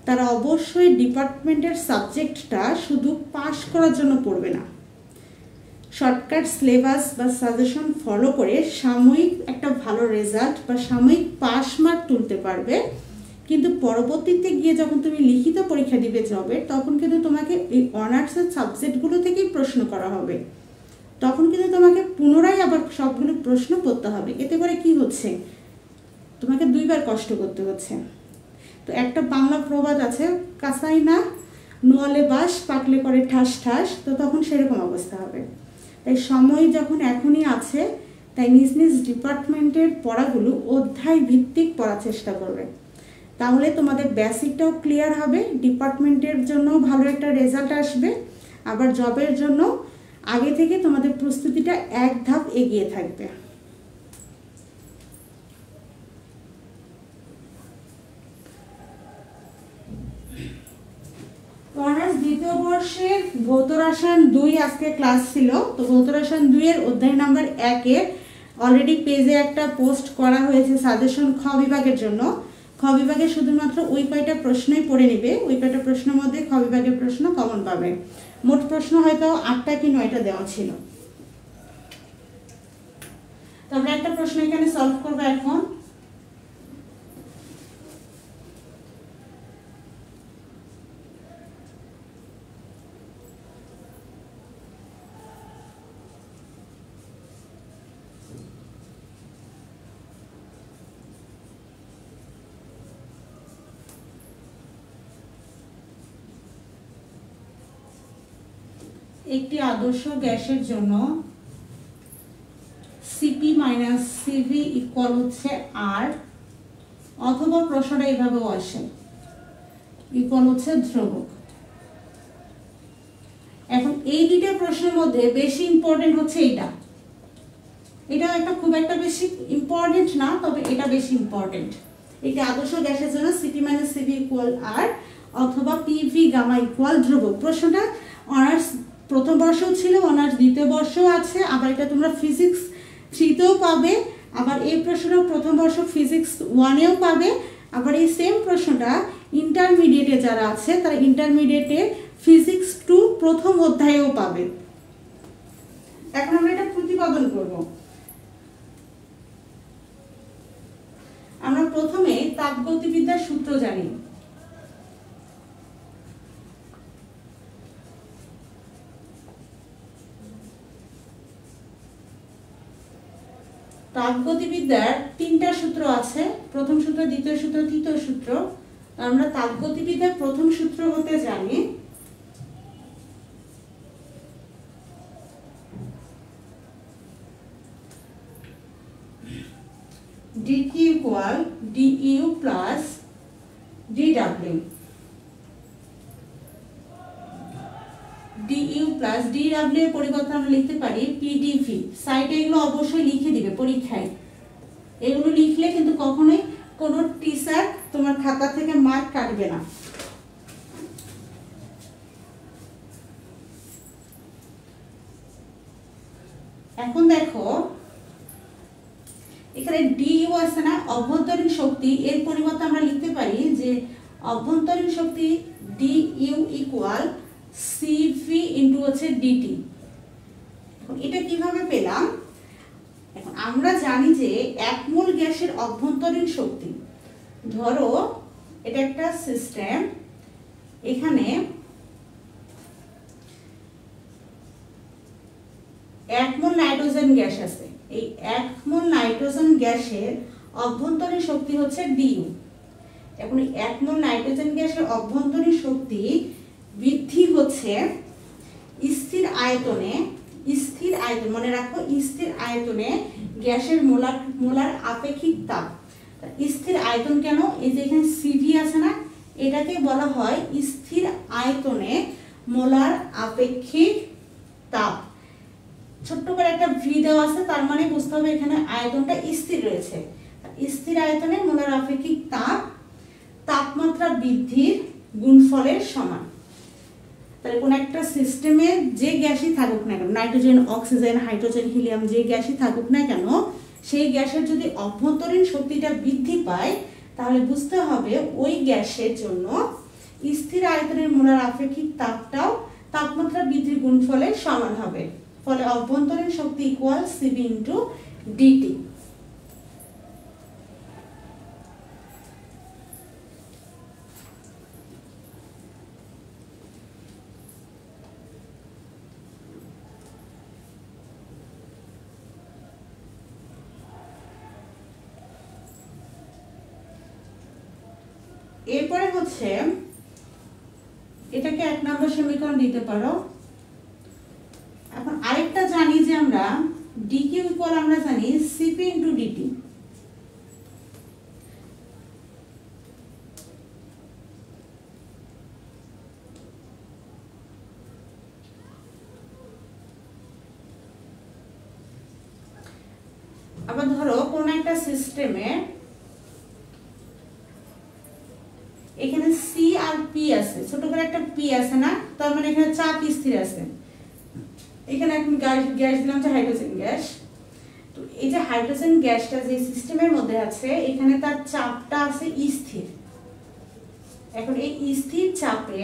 [SPEAKER 1] তারা অবশ্যই ডিপার্টমেন্টের সাবজেক্টটা শুধু পাস করার জন্য পড়বে না। শর্টকাট সিলেবাস বা সাজেশন ফলো করে সাময়িক একটা ভালো রেজাল্ট বা সাময়িক পাস মার্ক তুলতে পারবে, কিন্তু পরবর্তীতে গিয়ে যখন তুমি লিখিত পরীক্ষা দিবে জবের, তখন কিন্তু তোমাকে এই অনার্সের সাবজেক্টগুলো থেকেই প্রশ্ন করা হবে। তখন কিন্তু তোমাকে পুনরায় আবার সবগুলো প্রশ্ন পড়তে হবে। এতে করে কি হচ্ছে, তোমাকে 2 বার কষ্ট করতে হচ্ছে। তো একটা বাংলা প্রবাদ আছে, কাঁচাই না নোয়ালে বাস, পাকলে করে ঠাস ঠাস। তো তখন সেরকম অবস্থা হবে। তাই সময় যখন এখনই আছে, তাই নিজ নিজ ডিপার্টমেন্টের পড়াগুলো অধ্যায় ভিত্তিক পড়ার চেষ্টা করবে। তাহলে তোমাদের বেসিকটাও ক্লিয়ার হবে, ডিপার্টমেন্টের জন্য ভালো একটা রেজাল্ট আসবে, আবার জবের জন্য আগে থেকে তোমাদের প্রস্তুতিটা এক ধাপ এগিয়ে থাকবে। অনার্স দ্বিতীয় বর্ষের ভৌত রসায়ন 2 আজকে ক্লাস ছিল। তো ভৌত রসায়ন 2 এর অধ্যায় নাম্বার 1 এর অলরেডি পেজে একটা পোস্ট করা হয়েছে সাজেশন খ বিভাগের জন্য। খ বিভাগে শুধুমাত্র ওই কয়টা প্রশ্নই পড়ে নেবে। ওই কয়টা প্রশ্নের মধ্যে খ বিভাগের প্রশ্ন কমন পাবে। মোট প্রশ্ন হয়তো 8টা কি 9টা দেওয়া ছিল। তো আমরা একটা প্রশ্ন এখানে সলভ করবো এখন। একটি আদর্শ গ্যাসের জন্য Cp - Cv ইকুয়াল R, অথবা প্রশ্নটা এভাবেও আসে ইকুয়াল ধ্রুবক। এখন এই দুইটা প্রশ্নের মধ্যে বেশি ইম্পর্টেন্ট হচ্ছে এটা। এটা একটা খুব একটা বেশি ইম্পর্টেন্ট না, তবে এটা বেশি ইম্পর্টেন্ট। একটি আদর্শ গ্যাসের জন্য Cp - Cv ইকুয়াল R অথবা Pv গামা ইকুয়াল ধ্রুবক। প্রশ্নটা অনার্স প্রথম বর্ষও ছিল, অনার্স দ্বিতীয় বর্ষও আছে, আবার এটা তোমরা ফিজিক্স 3তেও পাবে, আবার এই প্রশ্নটা প্রথম বর্ষ ফিজিক্স 1এও পাবে, আবার এই সেম প্রশ্নটা ইন্টারমিডিয়েটে যারা আছে তারা ইন্টারমিডিয়েটে ফিজিক্স 2 প্রথম অধ্যায়েও পাবে। এখন আমরা এটা প্রতিপাদন করব। আমরা প্রথমে তাপগতিবিদ্যার সূত্র জানি। তাপগতিবিদ্যার তিনটা সূত্র আছে, প্রথম সূত্র, দ্বিতীয় সূত্র, তৃতীয় সূত্র। আমরা তাপগতিবিদ্যার প্রথম সূত্র হতে জানি dq equal du plus dw, du plus dw এর পরিবর্তে আমরা লিখতে পারি pdv। সাইডে এগুলো অবশ্যই লিখে দিবে পরীক্ষায়, এগুলো লিখলে কিন্তু কখনোই কোনো টিচার তোমার খাতা থেকে মার্ক কাটবে না। এখন দেখো এখানে du আছে না, অভ্যন্তরীণ শক্তি, এর পরিবর্তে আমরা লিখতে পারি যে অভ্যন্তরীণ শক্তি du ইকুয়াল cv ইনটু হচ্ছে dt। এখন এটা কিভাবে পেলাম? এখন আমরা জানি যে 1 মোল গ্যাসের অভ্যন্তরীণ শক্তি, ধরো এটা একটা সিস্টেম, এখানে 1 মোল নাইট্রোজেন গ্যাস আছে, এই 1 মোল নাইট্রোজেন গ্যাসের অভ্যন্তরীণ শক্তি হচ্ছে du। এখন 1 মোল নাইট্রোজেন গ্যাসের অভ্যন্তরীণ শক্তি বৃদ্ধি হচ্ছে স্থির আয়তনে, স্থির আয়তন মনে রাখো, স্থির আয়তনে গ্যাসের মোলার আপেক্ষিক তাপ। স্থির আয়তন কেন? এই যে এখানে cv আছে না, এটাকে বলা হয় স্থির আয়তনে মোলার আপেক্ষিক তাপ। ছোট্ট করে একটা ভি দেওয়া আছে, তার মানে বুঝতে হবে এখানে আয়তনটা স্থির রয়েছে। স্থির আয়তনে মোলার আপেক্ষিক তাপ তাপমাত্রা বৃদ্ধির গুণফলের সমান। তাহলে কোন একটা সিস্টেমে যে গ্যাসই থাকুক না কেন, নাইট্রোজেন, অক্সিজেন, হাইড্রোজেন, হিলিয়াম, যে গ্যাসই থাকুক না কেন, সেই গ্যাসের যদি অভ্যন্তরীণ শক্তিটা বৃদ্ধি পায় তাহলে বুঝতে হবে ওই গ্যাসের জন্য স্থির আয়তনের মোলার আপেক্ষিক তাপটাও তাপমাত্রা বৃদ্ধির গুণফলের সমান হবে। ফলে অভ্যন্তরীণ শক্তি ইকুয়াল cv ইনটু dt। এরপরে হচ্ছে এটাকে 1 নম্বর সমীকরণ দিতে পারো। এখন আরেকটা জানি যে আমরা dq ইকুয়াল আমরা জানি cp ইনটু dt। আবার ধরো কোন একটা সিস্টেমে এখানে c আর p আছে, ছোট করে একটা p আছে না, তার মানে এখানে চাপ স্থির আছে। এখানে এখন গ্যাস দিলাম যে হাইড্রোজেন গ্যাস, তো এই যে হাইড্রোজেন গ্যাসটা যে সিস্টেমের মধ্যে আছে এখানে তার চাপটা আছে স্থির। এখন এই স্থির চাপে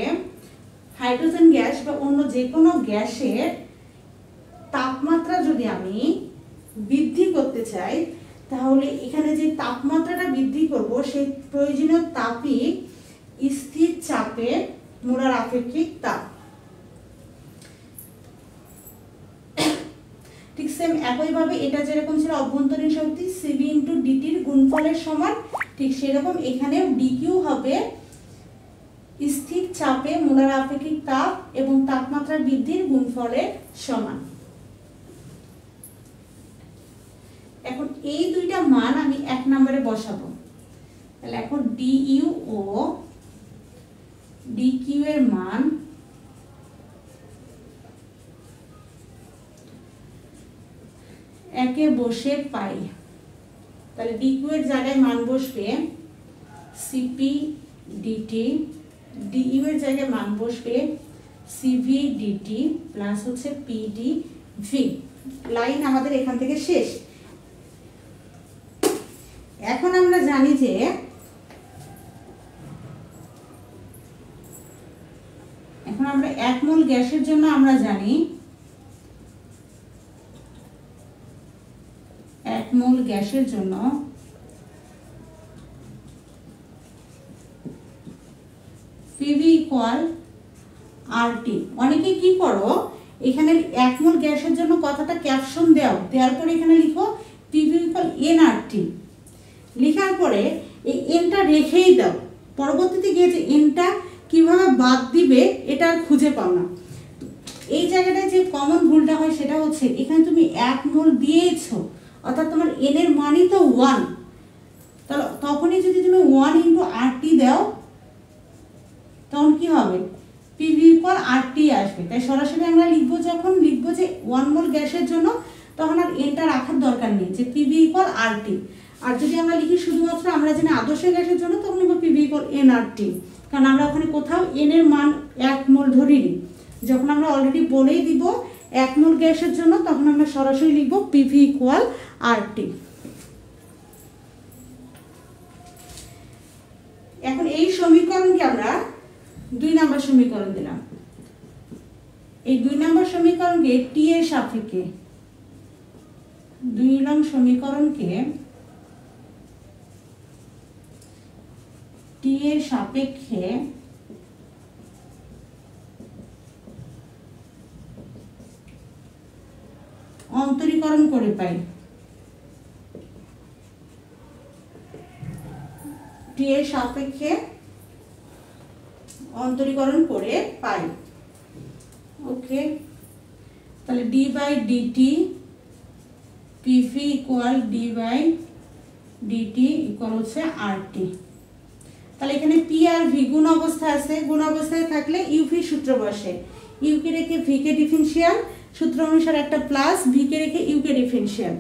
[SPEAKER 1] হাইড্রোজেন গ্যাস বা অন্য যে কোনো গ্যাসের তাপমাত্রা যদি আমি বৃদ্ধি করতে চাই তাহলে এখানে যে তাপমাত্রাটা বৃদ্ধি করব সেই প্রয়োজনীয় তাপই স্থির চাপে মোলার আপেক্ষিক তাপ। ঠিক সেম একইভাবে এটা যেরকম ছিল অভ্যন্তরীণ শক্তি cv ইনটু dt এর গুণফলের সমান, ঠিক সেরকম এখানেও dq হবে স্থির চাপে মোলার আপেক্ষিক তাপ এবং তাপমাত্রা বৃদ্ধির গুণফলের সমান। এখন এই দুইটা মান আমি 1 নম্বরে বসাবো। তাহলে এখন du ও dq এর মান একে বসে পাই। তাহলে dq এর জায়গায় মান বসবে cp dt, du এর জায়গায় মান বসবে cv dt প্লাস হচ্ছে pdv। লাইন আমাদের এখান থেকে শেষ। এখন আমরা জানি যে এখন আমরা 1 মোল গ্যাসের জন্য আমরা জানি 1 মোল গ্যাসের জন্য PV ইকুয়াল RT। অনেকে কি করো এখানে 1 মোল গ্যাসের জন্য কথাটা ক্যাপশন দাও, দেওয়ার পরে এখানে লিখো পিভি ইকুয়াল এন আর টি লেখার পরে এই এনটা রেখেই দাও, পরবর্তীতে গিয়ে যে এনটা কিভাবে বাদ দিবে এটা আর খুঁজে পাও না। এই জায়গাটায় যে কমন ভুলটা হয় সেটা হচ্ছে এখানে তুমি 1 মোল দিয়েছো, অর্থাৎ তোমার এন এর মানই তো 1, তাহলে তখনই যদি তুমি 1 ইন্টু আর টি দাও তখন কি হবে, পিভি ইকুয়াল আর টি আসবে। তাই সরাসরি আমরা লিখবো, যখন লিখবো যে 1 মোল গ্যাসের জন্য তখন আর এনটা রাখার দরকার নেই, যে পিভি ইকুয়াল আর টি। আর যদি আমরা লিখি শুধুমাত্র আমরা জানি আদর্শ গ্যাসের জন্য তখন লিখবো পিভি ইকুয়াল এন আর টি, কারণ আমরা ওখানে কোথাও এন এর মান 1 মোল ধরিনি। যখন আমরা অলরেডি বলেই দিব 1 মোল গ্যাসের জন্য তখন আমরা সরাসরি লিখবো পিভি ইকুয়াল আর টি। এখন এই সমীকরণকে আমরা 2 নম্বর সমীকরণ দিলাম। এই 2 নম্বর সমীকরণকে টি এর সাপেক্ষে, 2 নং সমীকরণকে টি এর সাপেক্ষে অন্তরীকরণ করে পাই। টি এর সাপেক্ষে অন্তরীকরণ করে পাই। ওকে, তাহলে D by DT PV equal D by DT equal হচ্ছে আর টি। তাহলে এখানে পি আর ভি গুণ অবস্থায় আছে, গুণ অবস্থায় থাকলে ইউভি সূত্র বসে, ইউকে রেখে ভিকে ডিফারেন্সিয়াল, সূত্র অনুসারে একটা প্লাস, ভিকে রেখে ইউকে ডিফারেন্সিয়াল।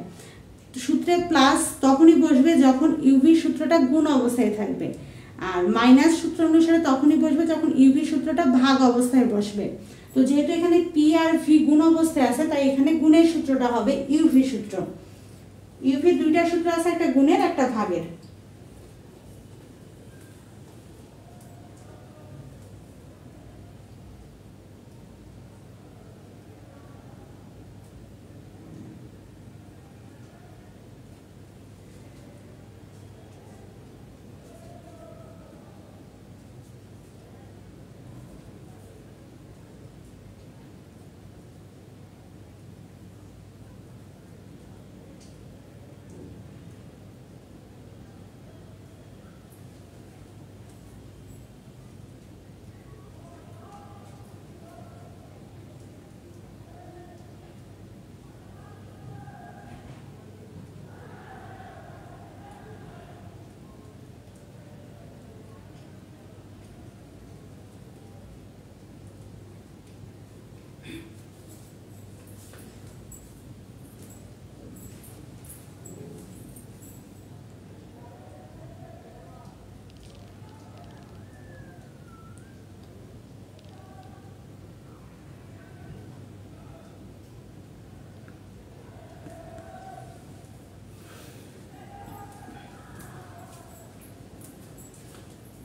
[SPEAKER 1] সূত্রে প্লাস তখনই বসবে যখন ইউভি সূত্রটা গুণ অবস্থায় থাকবে, আর মাইনাস সূত্র অনুসারে তখনই বসবে যখন ইউভি সূত্রটা ভাগ অবস্থায় বসবে। তো যেহেতু এখানে পি আর ভি গুণ অবস্থায় আছে তাই এখানে গুণের সূত্রটা হবে ইউভি সূত্র। ইউভি 2টা সূত্র আছে, একটা গুণের একটা ভাগের।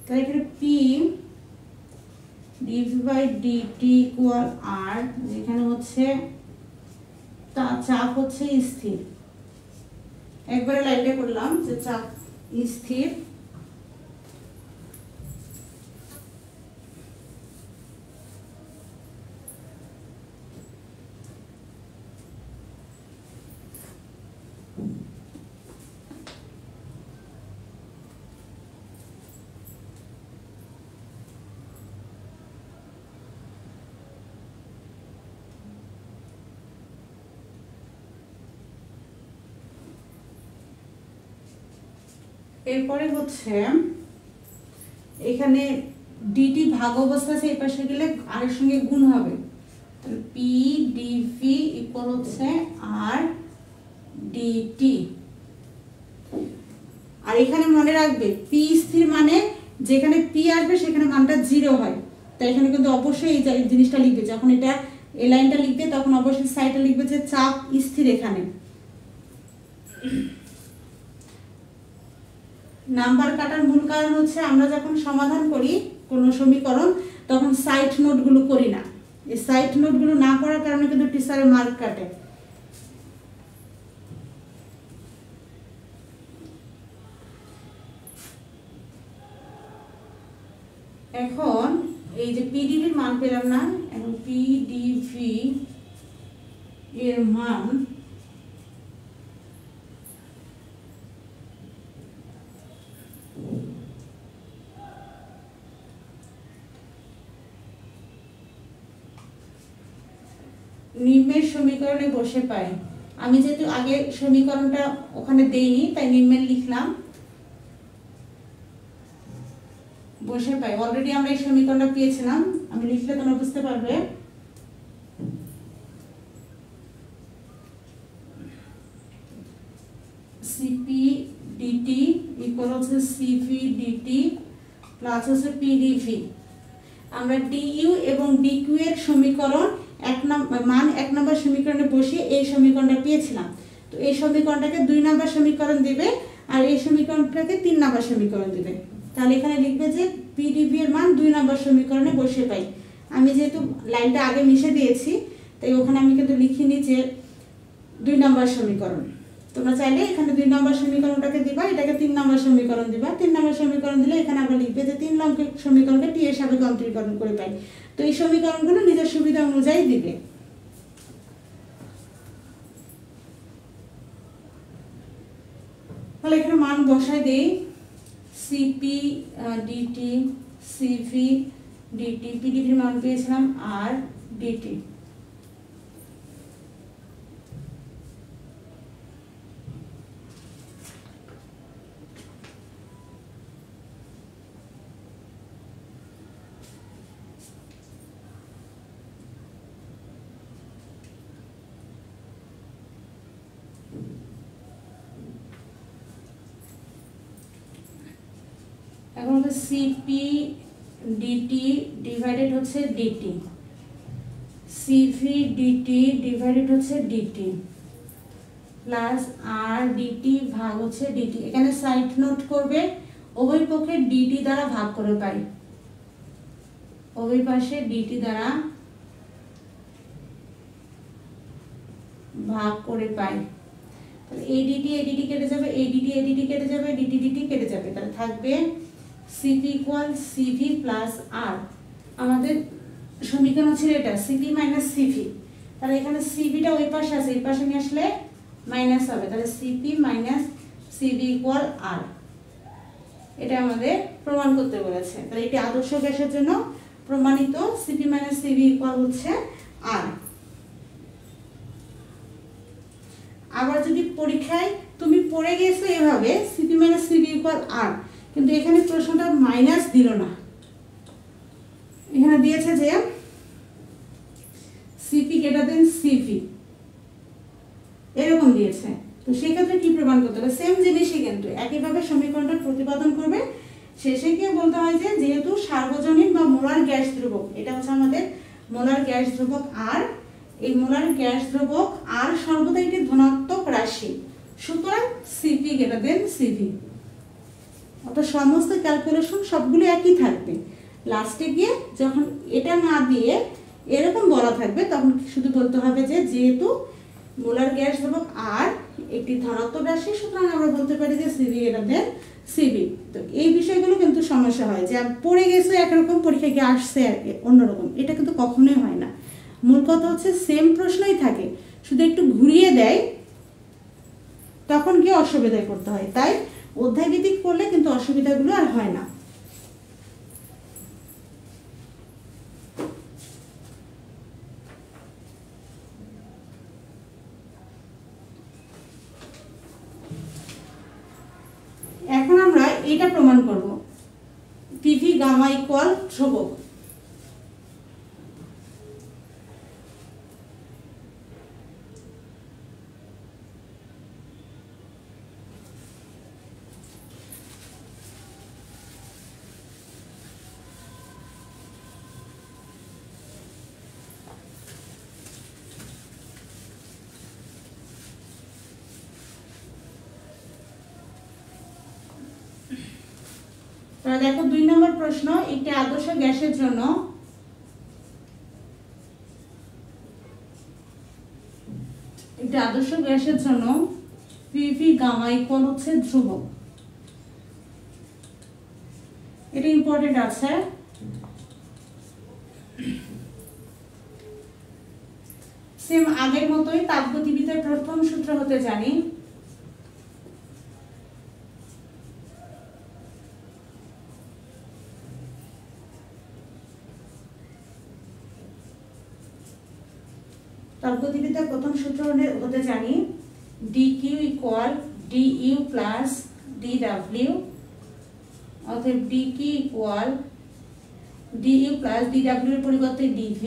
[SPEAKER 1] তাহলে এখানে P DV by DT equal R, যেখানে হচ্ছে চাপ হচ্ছে স্থির, একবারে লাইনটা করলাম যে চাপ স্থির, এরপরে হচ্ছে এখানে ডিটি ভাগ অবস্থা আছে, এই পাশে গেলে আর এর সঙ্গে গুণ হবে, তাহলে পি ডিভি ইকুয়াল হচ্ছে আর ডিটি। আর এখানে মনে রাখবে পি স্থির মানে যেখানে পি আসবে সেখানে মানটা 0 হয়, তাই এখানে কিন্তু অবশ্যই এই জিনিসটা লিখবে, যখন এটা এই লাইনটা লিখবে তখন অবশ্যই সাইডে লিখবে যে চাপ স্থির। এখানে নাম্বার কাটার মূল কারণ হচ্ছে আমরা যখন সমাধান করি কোনো সমীকরণ তখন সাইড নোটগুলো করি না, এই সাইড নোটগুলো না করার কারণে কিন্তু টিচারের মার্ক কাটে। এখন এই যে পিডিভির মান পেলাম না, এখন পিডিভি এর মান নিম্নের সমীকরণে বসে পাই। আমি যেহেতু আগে সমীকরণটা ওখানে দেইনি তাই নিম্নের লিখলাম, বসে পাই। অলরেডি আমরা এই সমীকরণটা পেয়েছিলাম, আমি লিখলে তোমরা বুঝতে পারবে। সিপি ডিটি ইকুয়াল হচ্ছে সিভি ডিটি প্লাস হচ্ছে পিডিভি। আমরা ডিইউ এবং ডিকিউ এর সমীকরণ মান 1 নম্বর সমীকরণে বসিয়ে এই সমীকরণটা পেয়েছিলাম। তো এই সমীকরণটাকে 2 নম্বর সমীকরণ দিবে আর এই সমীকরণটাকে 3 নম্বর সমীকরণ দিবে। তাহলে এখানে লিখবে যে পিডিভি এর মান 2 নম্বর সমীকরণে বসিয়ে পাই। আমি যেহেতু লাইনটা আগে মিশে দিয়েছি তাই ওখানে আমি কিন্তু লিখিনি যে 2 নম্বর সমীকরণ। তোমরা চাইলে এখানে 2 নম্বর সমীকরণটাকে দিবা, এটাকে 3 নম্বর সমীকরণ দিবা। 3 নম্বর সমীকরণ দিলে এখানে আবার লিখবে যে 3 নম্বর সমীকরণকে টি এর সাপেক্ষে অন্তরীকরণ করে পাই। তো এই সমীকরণগুলো নিজের সুবিধা অনুযায়ী দিবে। তাহলে এখানে মান বসাই দেই। সিপি ডিটি সিভি ডিটি, পিডিভির মান পেয়েছিলাম আর ডিটি। এখন হচ্ছে সিপি ডিটি ডিভাইডেড হচ্ছে ডিটি, সিভি ডিটি ডিভাইডেড হচ্ছে ডিটি প্লাস আর ডিটি ভাগ হচ্ছে ডিটি। এখানে সাইড নোট করবে, উভয় পক্ষে ডিটি দ্বারা ভাগ করে পাই, উভয় পাশে ডিটি দ্বারা ভাগ করে পাই। তাহলে এডিটি এডিটি কেটে যাবে, এডিটি এডিটি কেটে যাবে, ডিটি ডিটি কেটে যাবে। তাহলে থাকবে সিপি ইকুয়াল সিভি প্লাস আর। আমাদের সমীকরণ ছিল এটা সিপি মাইনাস সিভি। তাহলে এখানে সিভিটা ওই পাশে আছে, এই পাশে নিয়ে আসলে মাইনাস হবে। তাহলে সিপি মাইনাস সিভি ইকুয়াল আর। এটা আমাদের প্রমাণ করতে বলেছে। তাহলে এটি আদর্শ গ্যাসের জন্য প্রমাণিত, সিপি মাইনাস সিভি ইকুয়াল হচ্ছে আর। আবার যদি পরীক্ষায় তুমি পড়ে গেছো এভাবে সিপি মাইনাস সিভি ইকুয়াল আর, কিন্তু এখানে প্রশ্নটা মাইনাস দিল না, এখানে দিয়েছে যে সিপি গ্রেটার দেন সিভি, এরকম দিয়েছে। তো সেই ক্ষেত্রে কি প্রমাণ করতে হবে? সেম জিনিসই কিন্তু একইভাবে সমীকরণটা প্রতিপাদন করবে। শেষে গিয়ে বলতে হয় যে যেহেতু সার্বজনীন বা মোলার গ্যাস ধ্রুবক, এটা হচ্ছে আমাদের মোলার গ্যাস ধ্রুবক আর, এই মোলার গ্যাস ধ্রুবক আর সর্বদা একটি ধনাত্মক রাশি, সুতরাং সিপি গ্রেটার দেন সিভি। অর্থাৎ সমস্ত ক্যালকুলেশন সবগুলো একই থাকবে। লাস্টে গিয়ে যখন এটা না দিয়ে এরকম বলা থাকবে তখন শুধু বলতে হবে যে যেহেতু মোলার গ্যাস ধ্রুবক আর একটি ধনাত্মক রাশি, সুতরাং আমরা বলতে পারি যে সিভি গ্রেটার দেন সিভি। তো এই বিষয়গুলো কিন্তু সমস্যা হয় যে পড়ে গেছে একরকম, পরীক্ষায় গিয়ে আসছে অন্যরকম, এটা কিন্তু কখনোই হয় না। মূল কথা হচ্ছে সেম প্রশ্নই থাকে, শুধু একটু ঘুরিয়ে দেয়, তখন গিয়ে অসুবিধায় পড়তে হয়। তাই অধ্যায় ভিত্তিক করলে কিন্তু অসুবিধাগুলো আর হয় না। এখন আমরা এটা প্রমাণ করব, পিভি গামা ইকুয়াল ধ্রুবক। দেখো 2 নম্বর প্রশ্ন, একটি আদর্শ গ্যাসের জন্য পিভি গামা ইকুয়াল হচ্ছে ধ্রুবক। এটা ইম্পর্টেন্ট আছে। সেম আগের মতোই তাপগতিবিদ্যার প্রথম সূত্র হতে জানি, তর্কগতিবিদ্যার প্রথম সূত্র হতে জানি dq equal du plus dw, অতএব dq equal du plus dw এর পরিবর্তে dv,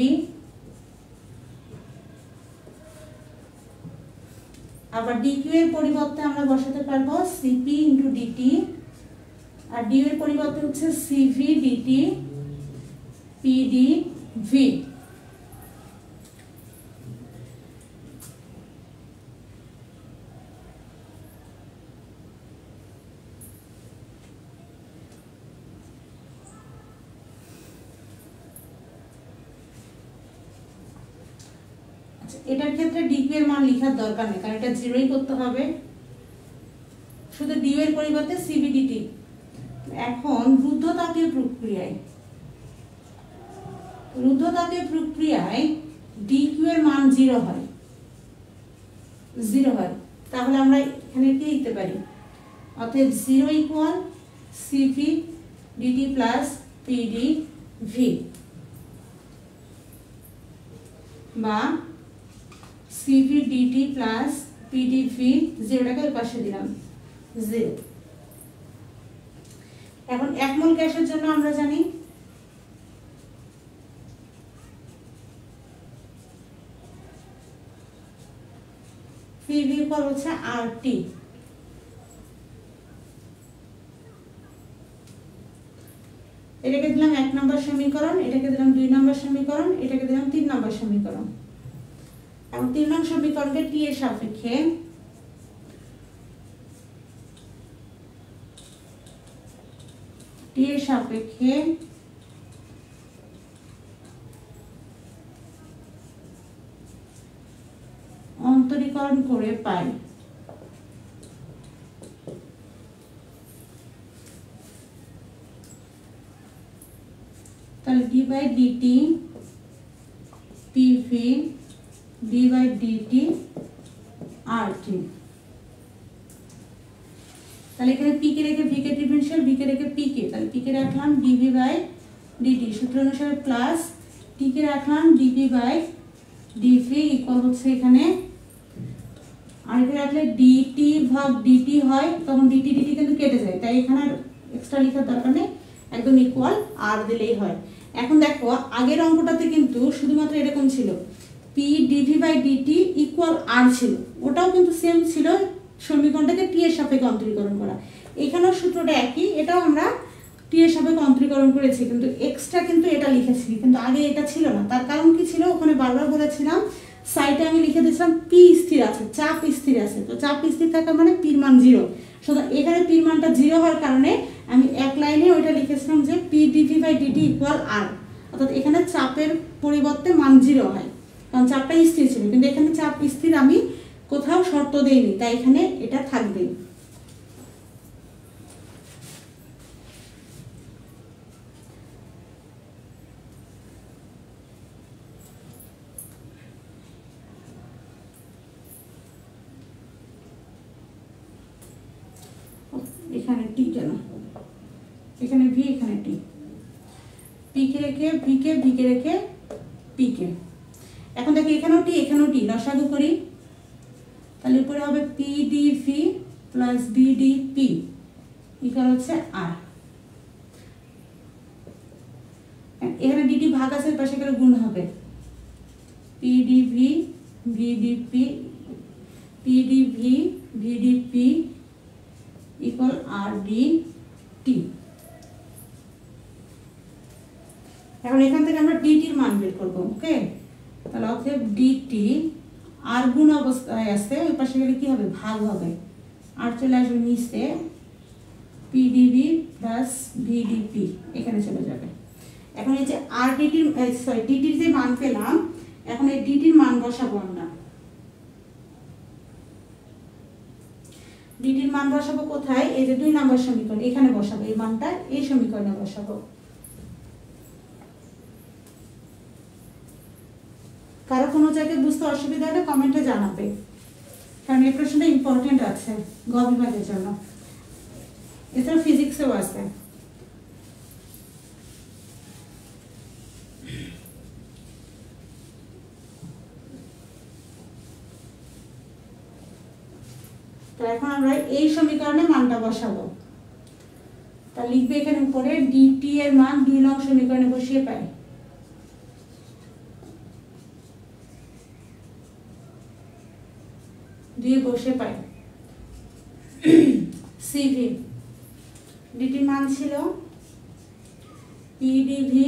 [SPEAKER 1] আবার dq এর পরিবর্তে আমরা বসাতে পারবো cp ইনটু dt, আর du এর পরিবর্তে হচ্ছে cv dt pdv। এটার ক্ষেত্রে dq এর মান লেখার দরকার নেই, কারণ এটা জিরোই করতে হবে, শুধু du এর পরিবর্তে cv dt। এখন রুদ্ধতাপীয় প্রক্রিয়ায় dq এর মান 0 হয়, তাহলে আমরা এখানে কি লিখতে পারি, অতএব 0 equal cv dt plus pdv, বা cv dt প্লাস pdv, 0টাকে ওই পাশে দিলাম 0। এখন এক মোল গ্যাসের জন্য আমরা জানি pv ইকুয়াল হচ্ছে RT, এটাকে দিলাম 1 নম্বর সমীকরণ, এটাকে দিলাম 2 নম্বর সমীকরণ, এটাকে দিলাম 3 নম্বর সমীকরণ। এবং 3 নং সমীকরণকে t এর সাপেক্ষে অন্তরীকরণ করে পাই, তাহলে d by dt pv d by dt RT। তাহলে এখানে p কে রেখে v কে ডিফারেনশিয়াল, v কে রেখে p কে, তাহলে p কে রাখলাম dv by dt সূত্র অনুসারে প্লাস t কে রাখলাম dv by dv ইকুয়াল হচ্ছে এখানে, আর এখানে রাখলে dt ভাগ dt হয়, তখন dt কিন্তু কেটে যায়, তাই এখানে এক্সট্রা লেখার দরকার নেই, একদম ইকুয়াল r দিলেই হয়। এখন দেখো আগের অঙ্কটাতে কিন্তু শুধুমাত্র এরকম ছিল p dv by dt equal r ছিল, ওটাও কিন্তু সেম ছিল, সমীকরণটাকে t এর সাপেক্ষে অন্তরীকরণ করা। এখানেও সূত্রটা একই, এটাও আমরা t এর সাপেক্ষে অন্তরীকরণ করেছি, কিন্তু এক্সট্রা কিন্তু এটা লিখেছি, কিন্তু আগে এটা ছিল না। তার কারণ কি ছিল, ওখানে বারবার বলেছিলাম সাইডে আমি লিখে দিয়েছিলাম p স্থির আছে, চাপ স্থির আছে, তো চাপ স্থির থাকার মানে p এর মান 0, সুতরাং এখানে p এর মানটা 0 হওয়ার কারণে আমি এক লাইনে ওইটা লিখেছিলাম যে p dv by dt equal r, অর্থাৎ এখানে চাপের পরিবর্তে মান 0 হয়, কারণ চাপটা স্থির ছিল, কিন্তু এখানে চাপ স্থির আমি কোথাও শর্ত দেইনি, তাই এখানে এটা থাকবে। এখানে টি কেন, এখানে ভি, এখানে টি, পি কে রেখে ভি কে, ভি কে রেখে পি কে। এখন দেখি এখানেও টি, লসাগু করি, তাহলে উপরে হবে P D V plus V D P equal হচ্ছে আর, এখানে ডিটি ভাগ আছে, পাশে গেলে গুণ হবে P D V V D P, P D V V D P equal R D T. এখন এখান থেকে আমরা ডিটির মান বের করবো, ওকে, তাহলে অতএব ডিটি আর গুণ অবস্থায় আছে, ওই পাশে গেলে কি হবে, ভাগ হবে, আর চলে আসবে নিচে পিডিভি প্লাস ভিডিপি, এখানে চলে যাবে। এখন এই যে আর ডিটির ডিটির যে মান পেলাম, এখন এই ডিটির মান বসাবো আমরা, ডিটির মান বসাবো কোথায়, এই যে 2 নম্বর সমীকরণ, এখানে বসাবো, এই মানটা এই সমীকরণে বসাবো। কারো কোনো জায়গায় বুঝতে অসুবিধা হলে কমেন্টে জানাবে, কারণ এই প্রশ্নটা ইম্পর্টেন্ট আছে গ বিভাগের জন্য, এছাড়া ফিজিক্সেও আছে। তো এখন আমরা এই সমীকরণে মানটা বসাবো। তা লিখবে এখানে উপরে ডিটি এর মান 2 নং সমীকরণে বসিয়ে পাই। দিয়ে বসে পাই সিভি ডিটি মান ছিল পিডিভি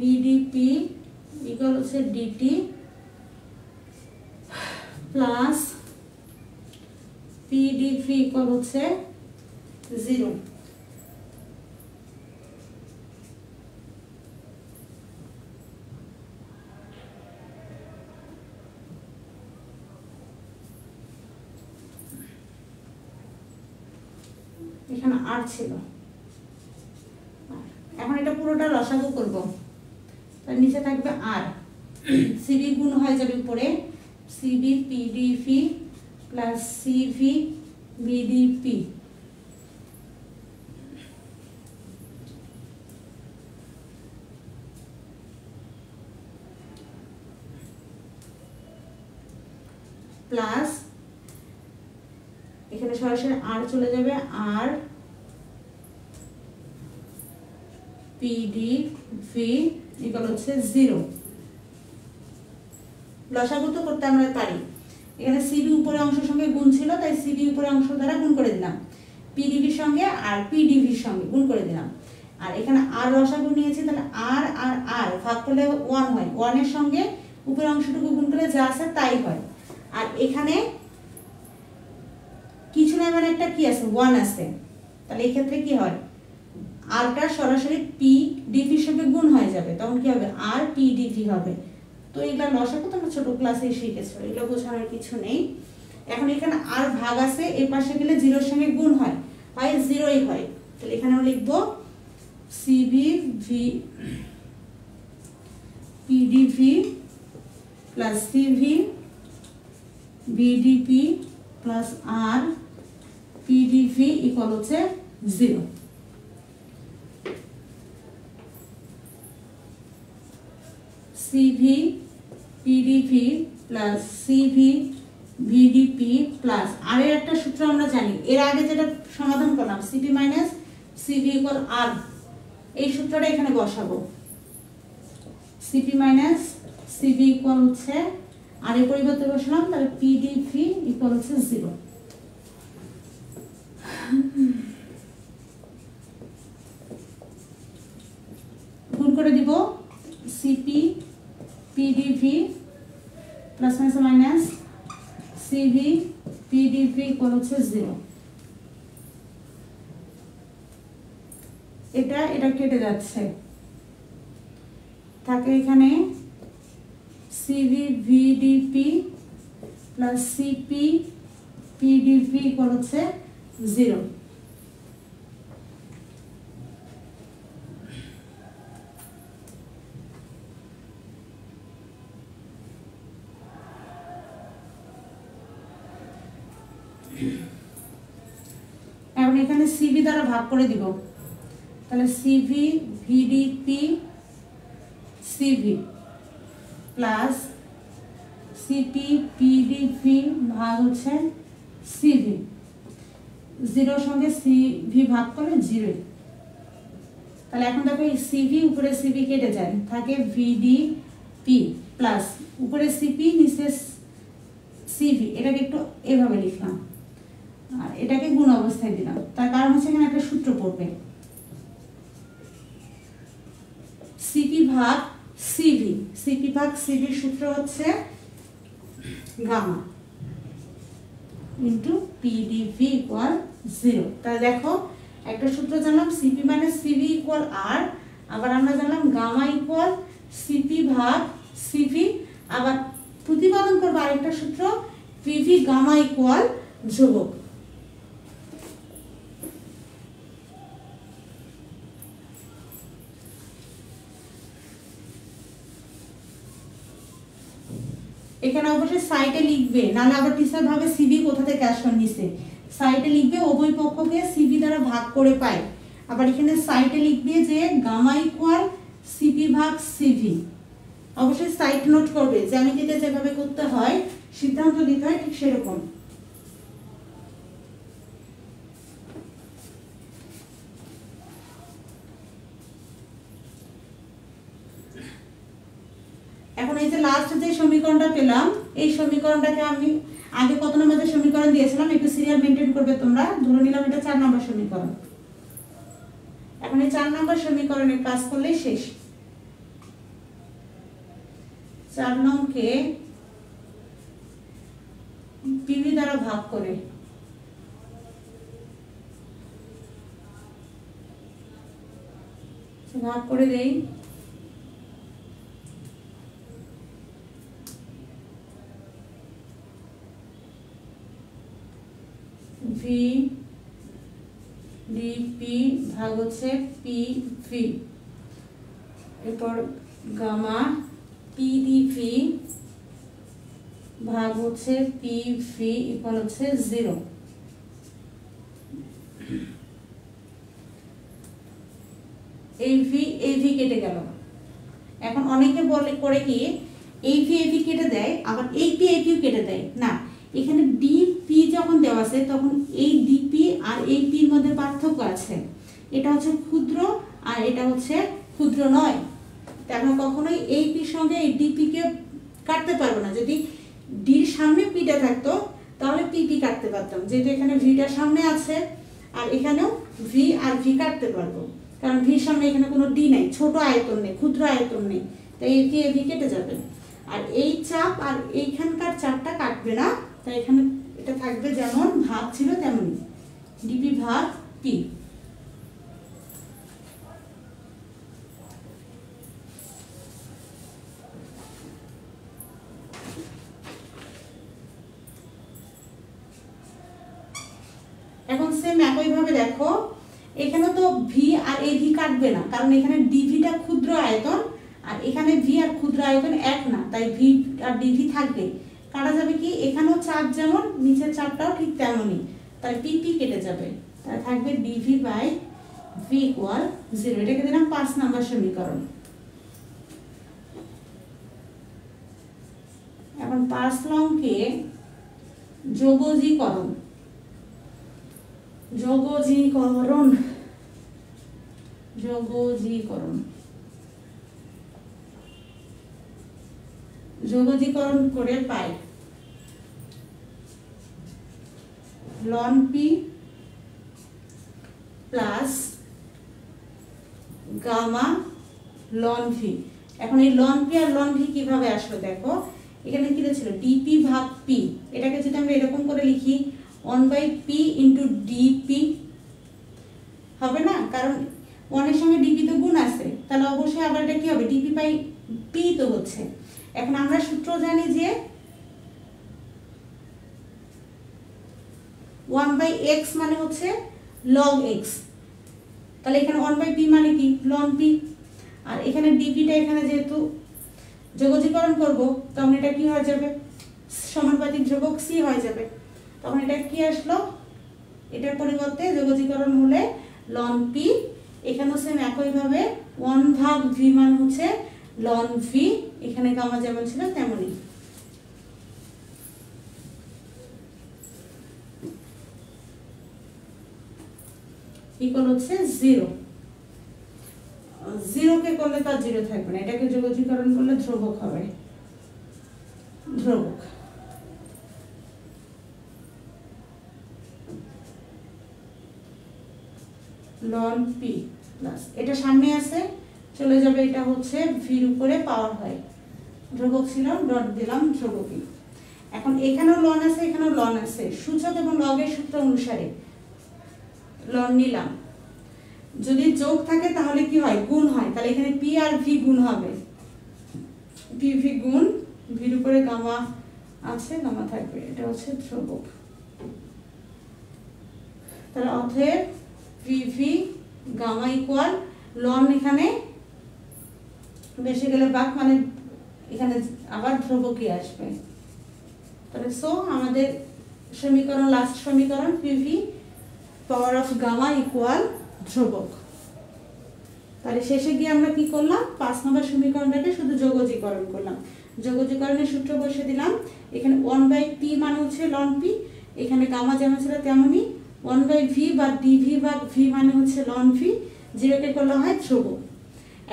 [SPEAKER 1] ভিডিপি ইকুয়াল হচ্ছে ডিটি প্লাস পিডিভি ইকুয়াল হচ্ছে 0। এখানে আর ছিল, এখন এটা পুরোটা লসাগু করব। তার নিচে থাকবে আর, সিবি গুণ হয়ে যাবে উপরে CB PDV plus CV VDP plus এখানে সরাসরি আর চলে যাবে আর পিডিভি ইকুয়াল হচ্ছে 0। লসাগু তো করতে আমরা পারি। এখানে সিবি উপরে অংশের সঙ্গে গুণ ছিল, তাই সিবি উপরে অংশ দ্বারা গুণ করে দিলাম, পিডিভির সঙ্গে আর পিডিভির সঙ্গে গুণ করে দিলাম। আর এখানে আর লসাগু নিয়েছি, তাহলে আর আর আর ভাগ করলে 1 হয়, 1 এর সঙ্গে উপরের অংশটুকু গুণ করলে যা আছে তাই হয়। আর এখানে কিছু না, মানে একটা কি আছে 1 আছে, তাহলে এই ক্ষেত্রে কি হয় আরটা সরাসরি পি ডিভির সঙ্গে গুণ হয়ে যাবে, তখন কি হবে আর পি ডিভি হবে। তো এগুলা লসাগু তোমরা ছোট ক্লাসে শিখেছো, এগুলো বোঝানোর কিছু নেই। এখন এখানে আর ভাগ আছে, এর পাশে গেলে 0 এর সঙ্গে গুণ হয়, 0ই হয়। তাহলে এখানে আমরা লিখবো CV V PDV plus CV VDP plus R PDV equal হচ্ছে 0। CV PDV plus CV VDP plus R এর একটা সূত্র আমরা জানি, এর আগে যেটা সমাধান করলাম সিপি মাইনাস সিভি ইকুয়াল আর, এই সূত্রটা এখানে বসাবো। সিপি মাইনাস সিভি ইকুয়াল হচ্ছে আর এর পরিবর্তে বসালাম, তাহলে পিডিভি ইকুয়াল হচ্ছে 0। গুণ করে দিব CP PDV plus minus minus CV PDV equal হচ্ছে 0। এটা এটা কেটে যাচ্ছে, থাকে এখানে CV VDP plus CP PDV equal হচ্ছে 0। এখন এখানে সিভি দ্বারা ভাগ করে দিব, তাহলে CV VDP CV plus CP PDV ভাগ হচ্ছে সিভি, 0 সঙ্গে সিভি ভাগ করলে 0। তাহলে এখন দেখো এই সিভি উপরে সিভি কেটে যায়, থাকে ভিডিপি প্লাস উপরে সিপি নিচে সিভি, এটাকে একটু এভাবে লিখলাম আর এটাকে গুণ অবস্থায় দিলাম। তার কারণ হচ্ছে এখানে একটা সূত্র পড়বে, সিপি ভাগ সিভি, সিপি ভাগ সিভির সূত্র হচ্ছে গামা ইন্টু পিডিভি ইকুয়াল 0। তাহলে দেখো একটা সূত্র জানলাম সিপি মাইনাস সিভি ইকুয়াল আর, আবার আমরা জানলাম গামা ইকুয়াল সিপি ভাগ সিভি, আবার প্রতিপাদন করবো আরেকটা সূত্র পিভি গামা ইকুয়াল ধ্রুবক। এখানে অবশ্যই সাইডে লিখবে, নাহলে আবার টিচার ভাবে সিভি কোথা থেকে আসলো নিচে, সাইডে লিখবে উভয় পক্ষকে সিভি দ্বারা ভাগ করে পাই। আবার এখানে সাইডে লিখবে যে গামা ইকুয়াল সিপি ভাগ সিভি। অবশ্যই সাইড নোট করবে, জ্যামিতিতে যেভাবে করতে হয় সিদ্ধান্ত দিতে হয় ঠিক সেরকম। সমীকরণটা পেলাম, এই সমীকরণটাকে আমি আগে কত নম্বরের সমীকরণ দিয়েছিলাম, একটু সিরিয়াল মেনটেন করবে তোমরা। ধরে নিলাম এটা 4 নম্বর সমীকরণ। এখন এই 4 নম্বর সমীকরণে কাজ করলেই শেষ। 4 নম্বরকে পিভি দ্বারা ভাগ করে দেই। ভি ডিপি ভাগ হচ্ছে পিভি, এরপর গামা পিডিভি ভাগ হচ্ছে পিভি ইকুয়াল হচ্ছে 0। এভি কেটে গেল। এখন অনেকে বলে করে কি এভি কেটে দেয়, আবার এইপিও কেটে দেয় না। এখানে ডিপি যখন দেওয়া আছে তখন এই ডিপি আর এই পির মধ্যে পার্থক্য আছে। এটা হচ্ছে ক্ষুদ্র আর এটা হচ্ছে ক্ষুদ্র নয়। আমরা কখনোই এই পির সঙ্গে এই ডিপি কে কাটতে পারবো না। যদি ডির সামনে পিটা থাকতো তাহলে পিপি কাটতে পারতাম, যেহেতু এখানে ভিটা সামনে আছে আর এখানেও ভি আর ভি কাটতে পারবো, কারণ ভির সামনে এখানে কোনো ডি নাই, ছোট আয়তন নেই, ক্ষুদ্র আয়তন নেই, তাই এভি কেটে যাবে। আর এই চাপ আর এইখানকার চাপটা কাটবে না, তাই এখানে এটা থাকবে যেমন ভাগ ছিল তেমনই, ডিপি ভাগ পি। এখন সেম একইভাবে দেখো, এখানে তো ভি আর এভি কাটবে না, কারণ এখানে ডিভিটা ক্ষুদ্র আয়তন আর এখানে ভি আর ক্ষুদ্র আয়তন এক না, তাই ভি আর ডিভি থাকবে। কাটা যাবে কি, এখানেও চাপ যেমন নিচের চাপটাও ঠিক তেমনই, তাই পিপি কেটে যাবে, তাই থাকবে ডিভি বাই ভি ইকুয়াল 0। এটাকে দিলাম 5 নম্বর সমীকরণ। এখন 5 নংকে যোগজীকরণ করে পাই ln P plus gamma ln V. এখন এই লন পি আর লন ভি কিভাবে আসলো দেখো, এখানে কি ছিল ডিপি ভাগ পি, এটাকে যদি আমরা এরকম করে লিখি 1/p ইন্টু ডিপি হবে না, কারণ 1 এর সঙ্গে ডিপি তো গুণ আছে, তাহলে অবশ্যই আবার এটা কি হবে, ডিপি বাই পি তো হচ্ছে। এখন আমরা সূত্র জানি যে 1/x মানে হচ্ছে log x, তাহলে এখানে 1/p মানে কি ln p, আর এখানে ডিপিটা এখানে যেহেতু যোগজীকরণ করব তখন এটা কি হয়ে যাবে, সমানুপাতিক ধ্রুবক c হয়ে যাবে। তখন এটা কি আসলো, এটার পরিবর্তে যোগজীকরণ হলে ln p, এখানেও সেম একইভাবে 1/v মান হচ্ছে ln v, এখানে গামা যেমন ছিল তেমনই। ইকুয়াল হচ্ছে 0। 0 কে করলে তো 0 থাকবে না, এটাকে যোগজীকরণ করলে ধ্রুবক হবে, ধ্রুবক। ln p প্লাস এটা সামনে আছে চলে যাবে, এটা হচ্ছে ভির উপরে পাওয়ার হয়, ধ্রুবক ছিল ডট দিলাম ধ্রুবকই। এখন এখানেও লন আছে এখানেও লন আছে, সূচক এবং লগের সূত্র অনুসারে লন নিলাম। যদি যোগ থাকে তাহলে কি হয়, গুণ হয়, তাহলে এখানে পি আর ভি গুণ হবে, পি ভি গুণ ভির উপরে গামা আছে, গামা থাকবে, এটা হচ্ছে ধ্রুবক। তাহলে অতএব পি ভি গামা ইকুয়াল লন, এখানে বেশি গেলে বাক মানে এখানে আবার ধ্রুবকই আসবে। তাহলে সো আমাদের সমীকরণ, লাস্ট সমীকরণ PV power of gamma equal ধ্রুবক। তাহলে শেষে গিয়ে আমরা কি করলাম, 5 নম্বর সমীকরণটাকে শুধু যোগজীকরণ করলাম। যোগজীকরণের সূত্র বসে দিলাম, এখানে 1/p মানে হচ্ছে ln p, এখানে গামা যেমন ছিল তেমনই 1/v বা ডিভি বা ভি মানে হচ্ছে ln v, 0 কে করলে হয় ধ্রুবক।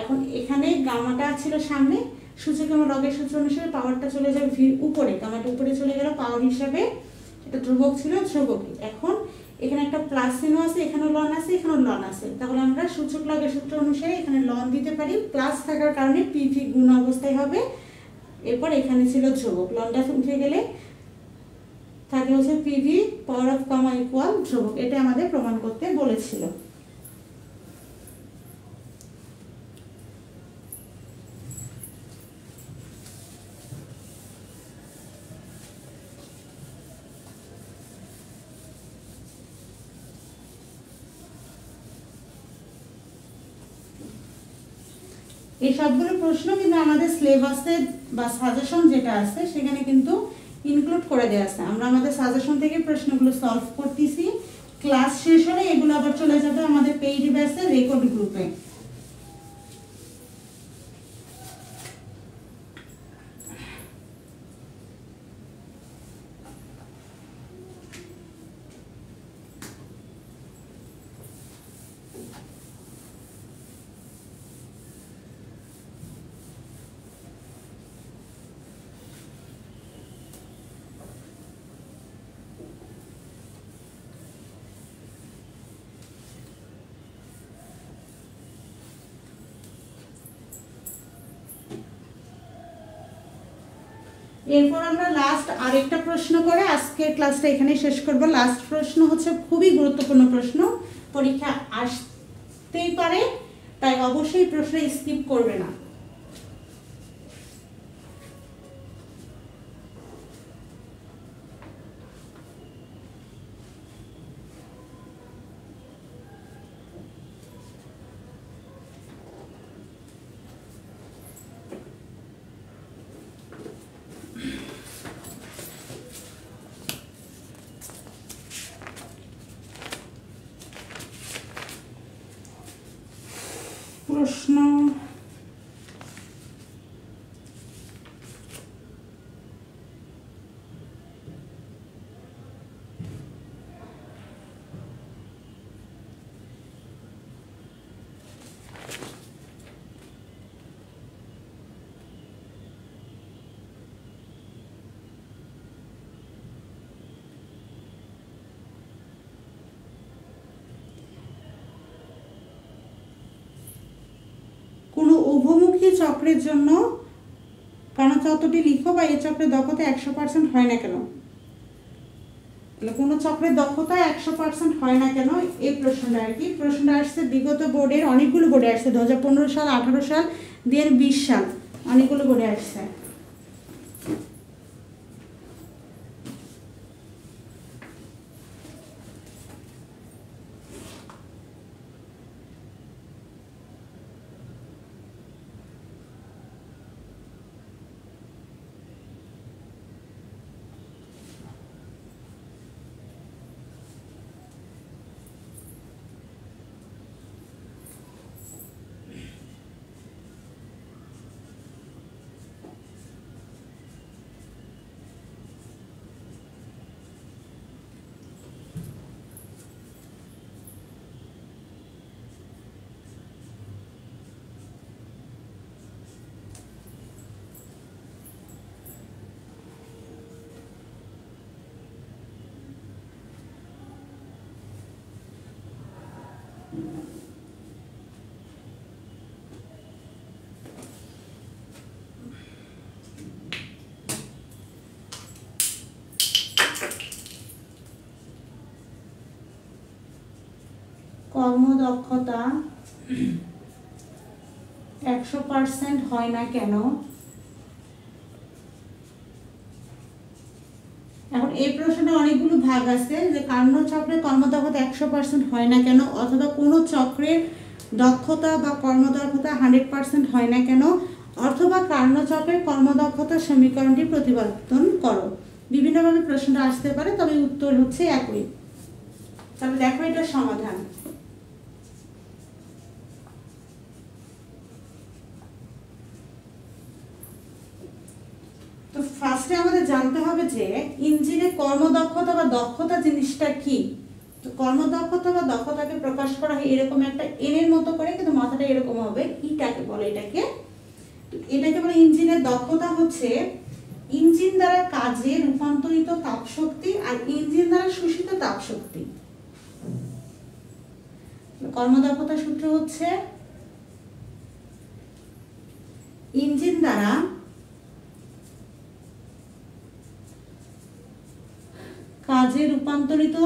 [SPEAKER 1] এখন এখানে গামাটা ছিল সামনে সূচক এবং লগের সূত্র অনুসারে পাওয়ারটা চলে যাবে ভির উপরে, কারণ এটা উপরে চলে গেল পাওয়ার হিসাবে, এটা ধ্রুবক ছিল, ধ্রুবকই। এখন এখানে একটা প্লাস চিহ্ন আছে, এখানেও লন আছে, এখানেও লন আছে, তাহলে আমরা সূচক লগের সূত্র অনুসারে এখানে লন দিতে পারি, প্লাস থাকার কারণে পিভি গুণ অবস্থায় হবে। এরপর এখানে ছিল ধ্রুবক, লনটা উঠে গেলে থাকে হচ্ছে PV power of comma equal ধ্রুবক। এটা আমাদের প্রমাণ করতে বলেছিল। এই সবগুলো প্রশ্ন কিন্তু আমাদের সিলেবাসে বা সাজেশন যেটা আছে সেখানে কিন্তু ইনক্লুড করে দেওয়া আছে। আমরা আমাদের সাজেশন থেকে প্রশ্নগুলো সলভ করতেছি, ক্লাস শেষ হলে এগুলো আবার চলে যাবে আমাদের পেইড ব্যাচের রেকর্ড গ্রুপে। এরপর আমরা লাস্ট আরেকটা প্রশ্ন করে আজকের ক্লাসটা এখানে শেষ করব। লাস্ট প্রশ্ন হচ্ছে খুবই গুরুত্বপূর্ণ প্রশ্ন, পরীক্ষা আসতেই পারে, তাই অবশ্যই প্রশ্ন স্কিপ করবে না। প্রশ্ন কোনো উভমুখী চক্রের জন্য কারণচক্রটি লিখো বা এই চক্রের দক্ষতা 100% হয় না কেন। কোনো চক্রের দক্ষতা 100% হয় না কেন, এই প্রশ্নটা আর কি। প্রশ্নটা আসছে বিগত বোর্ডের, অনেকগুলো বোর্ডে আসছে, 2015 সাল, 18 সাল, 2020 সাল, অনেকগুলো বোর্ডে আসছে। কর্মদক্ষতা 100% হয় না কেন। এখন এই প্রশ্নে অনেকগুলো ভাগ আছে, যে কার্যচক্রের কর্মদক্ষতা 100% হয় না কেন, অথবা কোনো চক্রের দক্ষতা বা কর্মদক্ষতা 100% হয় না কেন, অথবা কার্যচক্রের কর্মদক্ষতা সমীকরণটি প্রতিপাদন করো। বিভিন্নভাবে প্রশ্নটা আসতে পারে, তবে উত্তর হচ্ছে একই। তবে দেখো এটা সমাধান। তো ফার্স্টে আমাদের জানতে হবে যে ইঞ্জিনের কর্মদক্ষতা বা দক্ষতা জিনিসটা কি। তো কর্মদক্ষতা বা দক্ষতাকে প্রকাশ করা হয় এরকম একটা এন এর মতো করে, কিন্তু মাথাটা এরকম হবে, ইটাকে বলে এটাকে। তো এটাকে বলে ইঞ্জিনের দক্ষতা হচ্ছে ইঞ্জিন দ্বারা কাজে রূপান্তরিত তাপ শক্তি আর ইঞ্জিন দ্বারা শোষিত তাপ শক্তি। কর্মদক্ষতা সূত্র হচ্ছে ইঞ্জিন দ্বারা কাজে রূপান্তরিত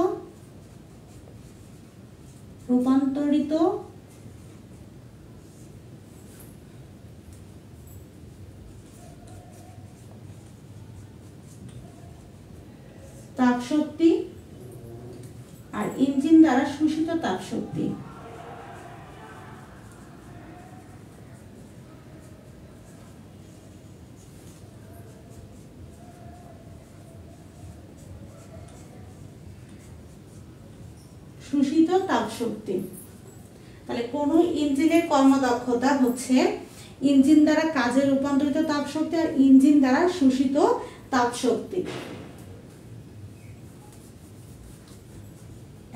[SPEAKER 1] তাপ শক্তি আর ইঞ্জিন দ্বারা শোষিত তাপ শক্তি। শোষিত তাপ শক্তি, তাহলে কোন ইঞ্জিনের কর্মদক্ষতা হচ্ছে ইঞ্জিন দ্বারা কাজে রূপান্তরিত তাপ শক্তি আর ইঞ্জিন দ্বারা শোষিত তাপ শক্তি।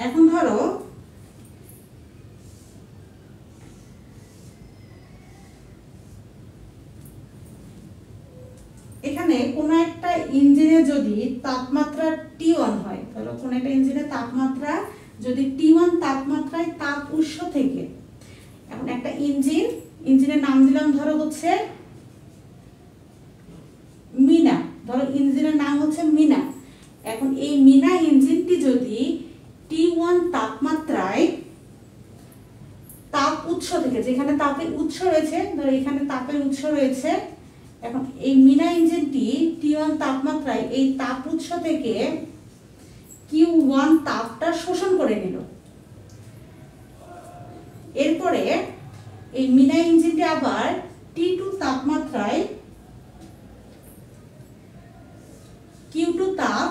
[SPEAKER 1] এখন ধরো এখানে কোন একটা ইঞ্জিনে যদি তাপমাত্রা T1 হয়, ধরো কোন একটা ইঞ্জিনের তাপমাত্রা যদি T1 তাপমাত্রায় তাপ উৎস থেকে, এখন একটা ইঞ্জিনের নাম দিলাম ধরো হচ্ছে মিনা, ধরো ইঞ্জিনের নাম হচ্ছে মিনা। এখন এই মিনা ইঞ্জিনটি যদি T1 তাপমাত্রায় তাপ উৎস থেকে, যেখানে তাপের উৎস রয়েছে, ধরো এখানে তাপের উৎস রয়েছে, এখন এই মিনা ইঞ্জিনটি T1 তাপমাত্রায় এই তাপ উৎস থেকে Q1 তাপটা শোষণ করে নিল। এরপরে এই মিনা ইঞ্জিনটি আবার T2 তাপমাত্রায় Q2 তাপ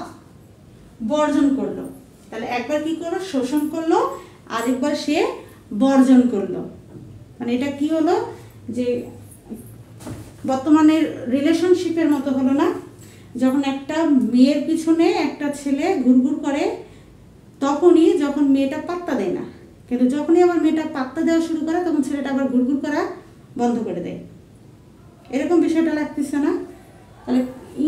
[SPEAKER 1] বর্জন করলো। তাহলে একবার কি করলো, শোষণ করলো, আরেকবার সে বর্জন করলো। মানে এটা কি হলো, যে বর্তমানের রিলেশনশিপের মতো হলো না, যখন একটা মেয়ের পিছনে একটা ছেলে ঘুরঘুর করে তখনই, যখন মেয়েটা পাত্তা দেয় না, কিন্তু যখনই আবার মেয়েটা পাত্তা দেওয়া শুরু করে তখন ছেলেটা আবার ঘুরঘুর করা বন্ধ করে দেয়। এরকম বিষয়টা লাগতেছে না? তাহলে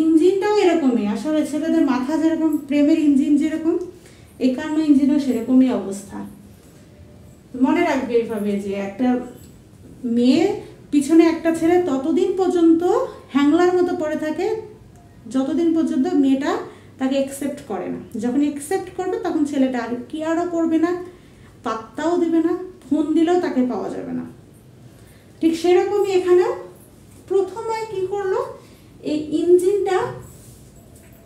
[SPEAKER 1] ইঞ্জিনটাও এরকমই, আসলে ছেলেদের মাথা যেরকম, প্রেমের ইঞ্জিন যেরকম, একান্ন ইঞ্জিনও সেরকমই অবস্থা। মনে রাখবে এইভাবে যে একটা মেয়ে পিছনে একটা ছেলে ততদিন পর্যন্ত হ্যাংলার মতো পড়ে থাকে যতদিন পর্যন্ত মেয়েটা তাকে অ্যাকসেপ্ট করে না। যখন অ্যাকসেপ্ট করবে তখন ছেলেটা আর কেয়ারও করবে না, পাত্তাও দেবে না, ফোন দিলেও তাকে পাওয়া যাবে না। ঠিক সেরকমই এখানেও প্রথমে কি করলো, এই ইঞ্জিনটা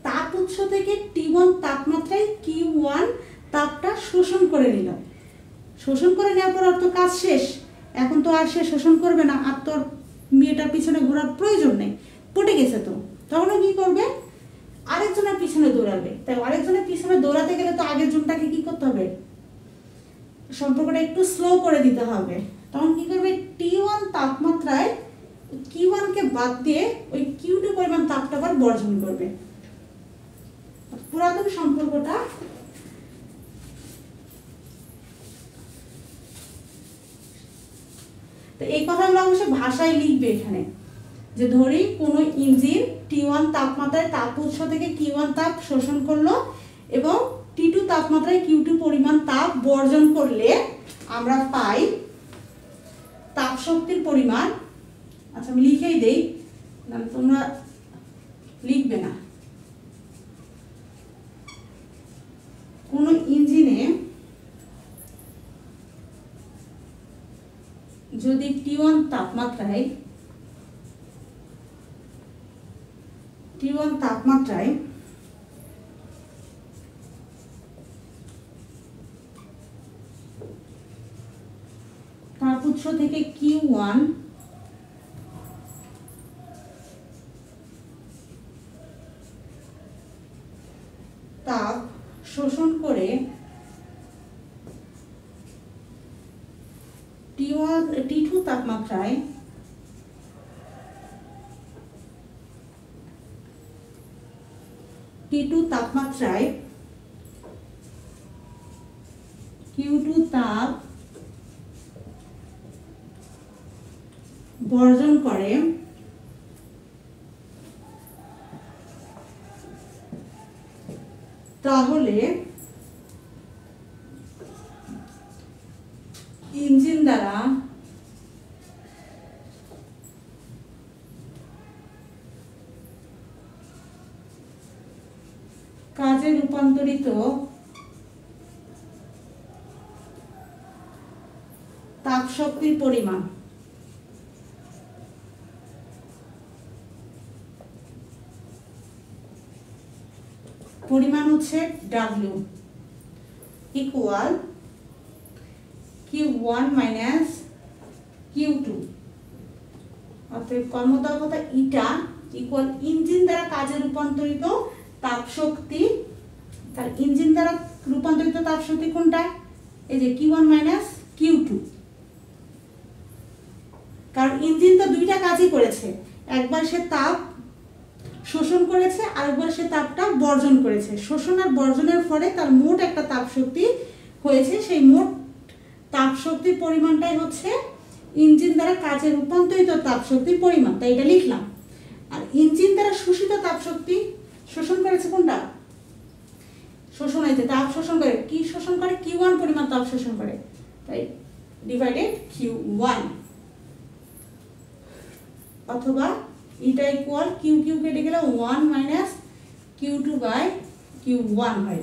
[SPEAKER 1] তাপ উৎস থেকে T1 তাপমাত্রায় Q1 তাপটা শোষণ করে নিল। শোষণ করে নেওয়ার পর আর তো কাজ শেষ, এখন তো আর সে শোষণ করবে না, আর তো মেয়েটার পিছনে ঘোরার প্রয়োজন নেই, পড়ে গেছে। তো তখন কি করবে, আরেকজনের পিছনে দৌড়াবে। তাই আরেকজনের পিছনে দৌড়াতে গেলে তো আগের জনটাকে কি করতে হবে, সম্পর্কটা একটু স্লো করে দিতে হবে। তখন কি করবে, T1 তাপমাত্রায় Q1 কে বাদ দিয়ে ওই Q2 পরিমাণ তাপটা আবার বর্জন করবে। পুরাতন সম্পর্কটা তো এই কথাগুলো অবশ্যই ভাষায় লিখবে এখানে, যে ধরি কোনো ইঞ্জিন T1 তাপমাত্রায় তাপ উৎস থেকে Q1 তাপ শোষণ করলো এবং T2 তাপমাত্রায় Q2 পরিমাণ তাপ বর্জন করলে আমরা পাই তাপ শক্তির পরিমাণ। আচ্ছা আমি লিখেই দেই, তোমরা লিখবে না। কোনো ইঞ্জিনে যদি T1 তাপমাত্রায় তাপ উৎস থেকে Q1 তাপ শোষণ করে T2 তাপমাত্রায় Q2 তাপ বর্জন করে তাহলে ইঞ্জিন দ্বারা কাজে রূপান্তরিত তাপশক্তির পরিমাণ হচ্ছে W equal Q1 minus Q2, অতএব কর্মদক্ষতা ইটা ইকুয়াল ইঞ্জিন দ্বারা কাজে রূপান্তরিত তাপশক্তি। তার ইঞ্জিন দ্বারা রূপান্তরিত তাপশক্তি কোনটা? এই যে Q1 মাইনাস Q2, কারণ ইঞ্জিন তো দুইটা কাজই করেছে, একবার সে তাপ শোষণ করেছে আর একবার সে তাপটা বর্জন করেছে। শোষণ আর বর্জনের ফলে তার মোট একটা তাপশক্তি হয়েছে, সেই মোট তাপশক্তির পরিমাণটাই হচ্ছে ইঞ্জিন দ্বারা কাজে রূপান্তরিত তাপশক্তির পরিমাণ, তাই এটা লিখলাম। আর ইঞ্জিন দ্বারা শোষিত তাপশক্তি শোষণ করেছে কোনটা? শোষণ হয়েছে, তাপ শোষণ করে। কি শোষণ করে? Q1 পরিমাণ তাপ শোষণ করে, তাই ডিভাইডেড Q1, অথবা এটা ইকুয়াল Q কেটে গেলে 1 মাইনাস Q2 বাই Q1 হয়।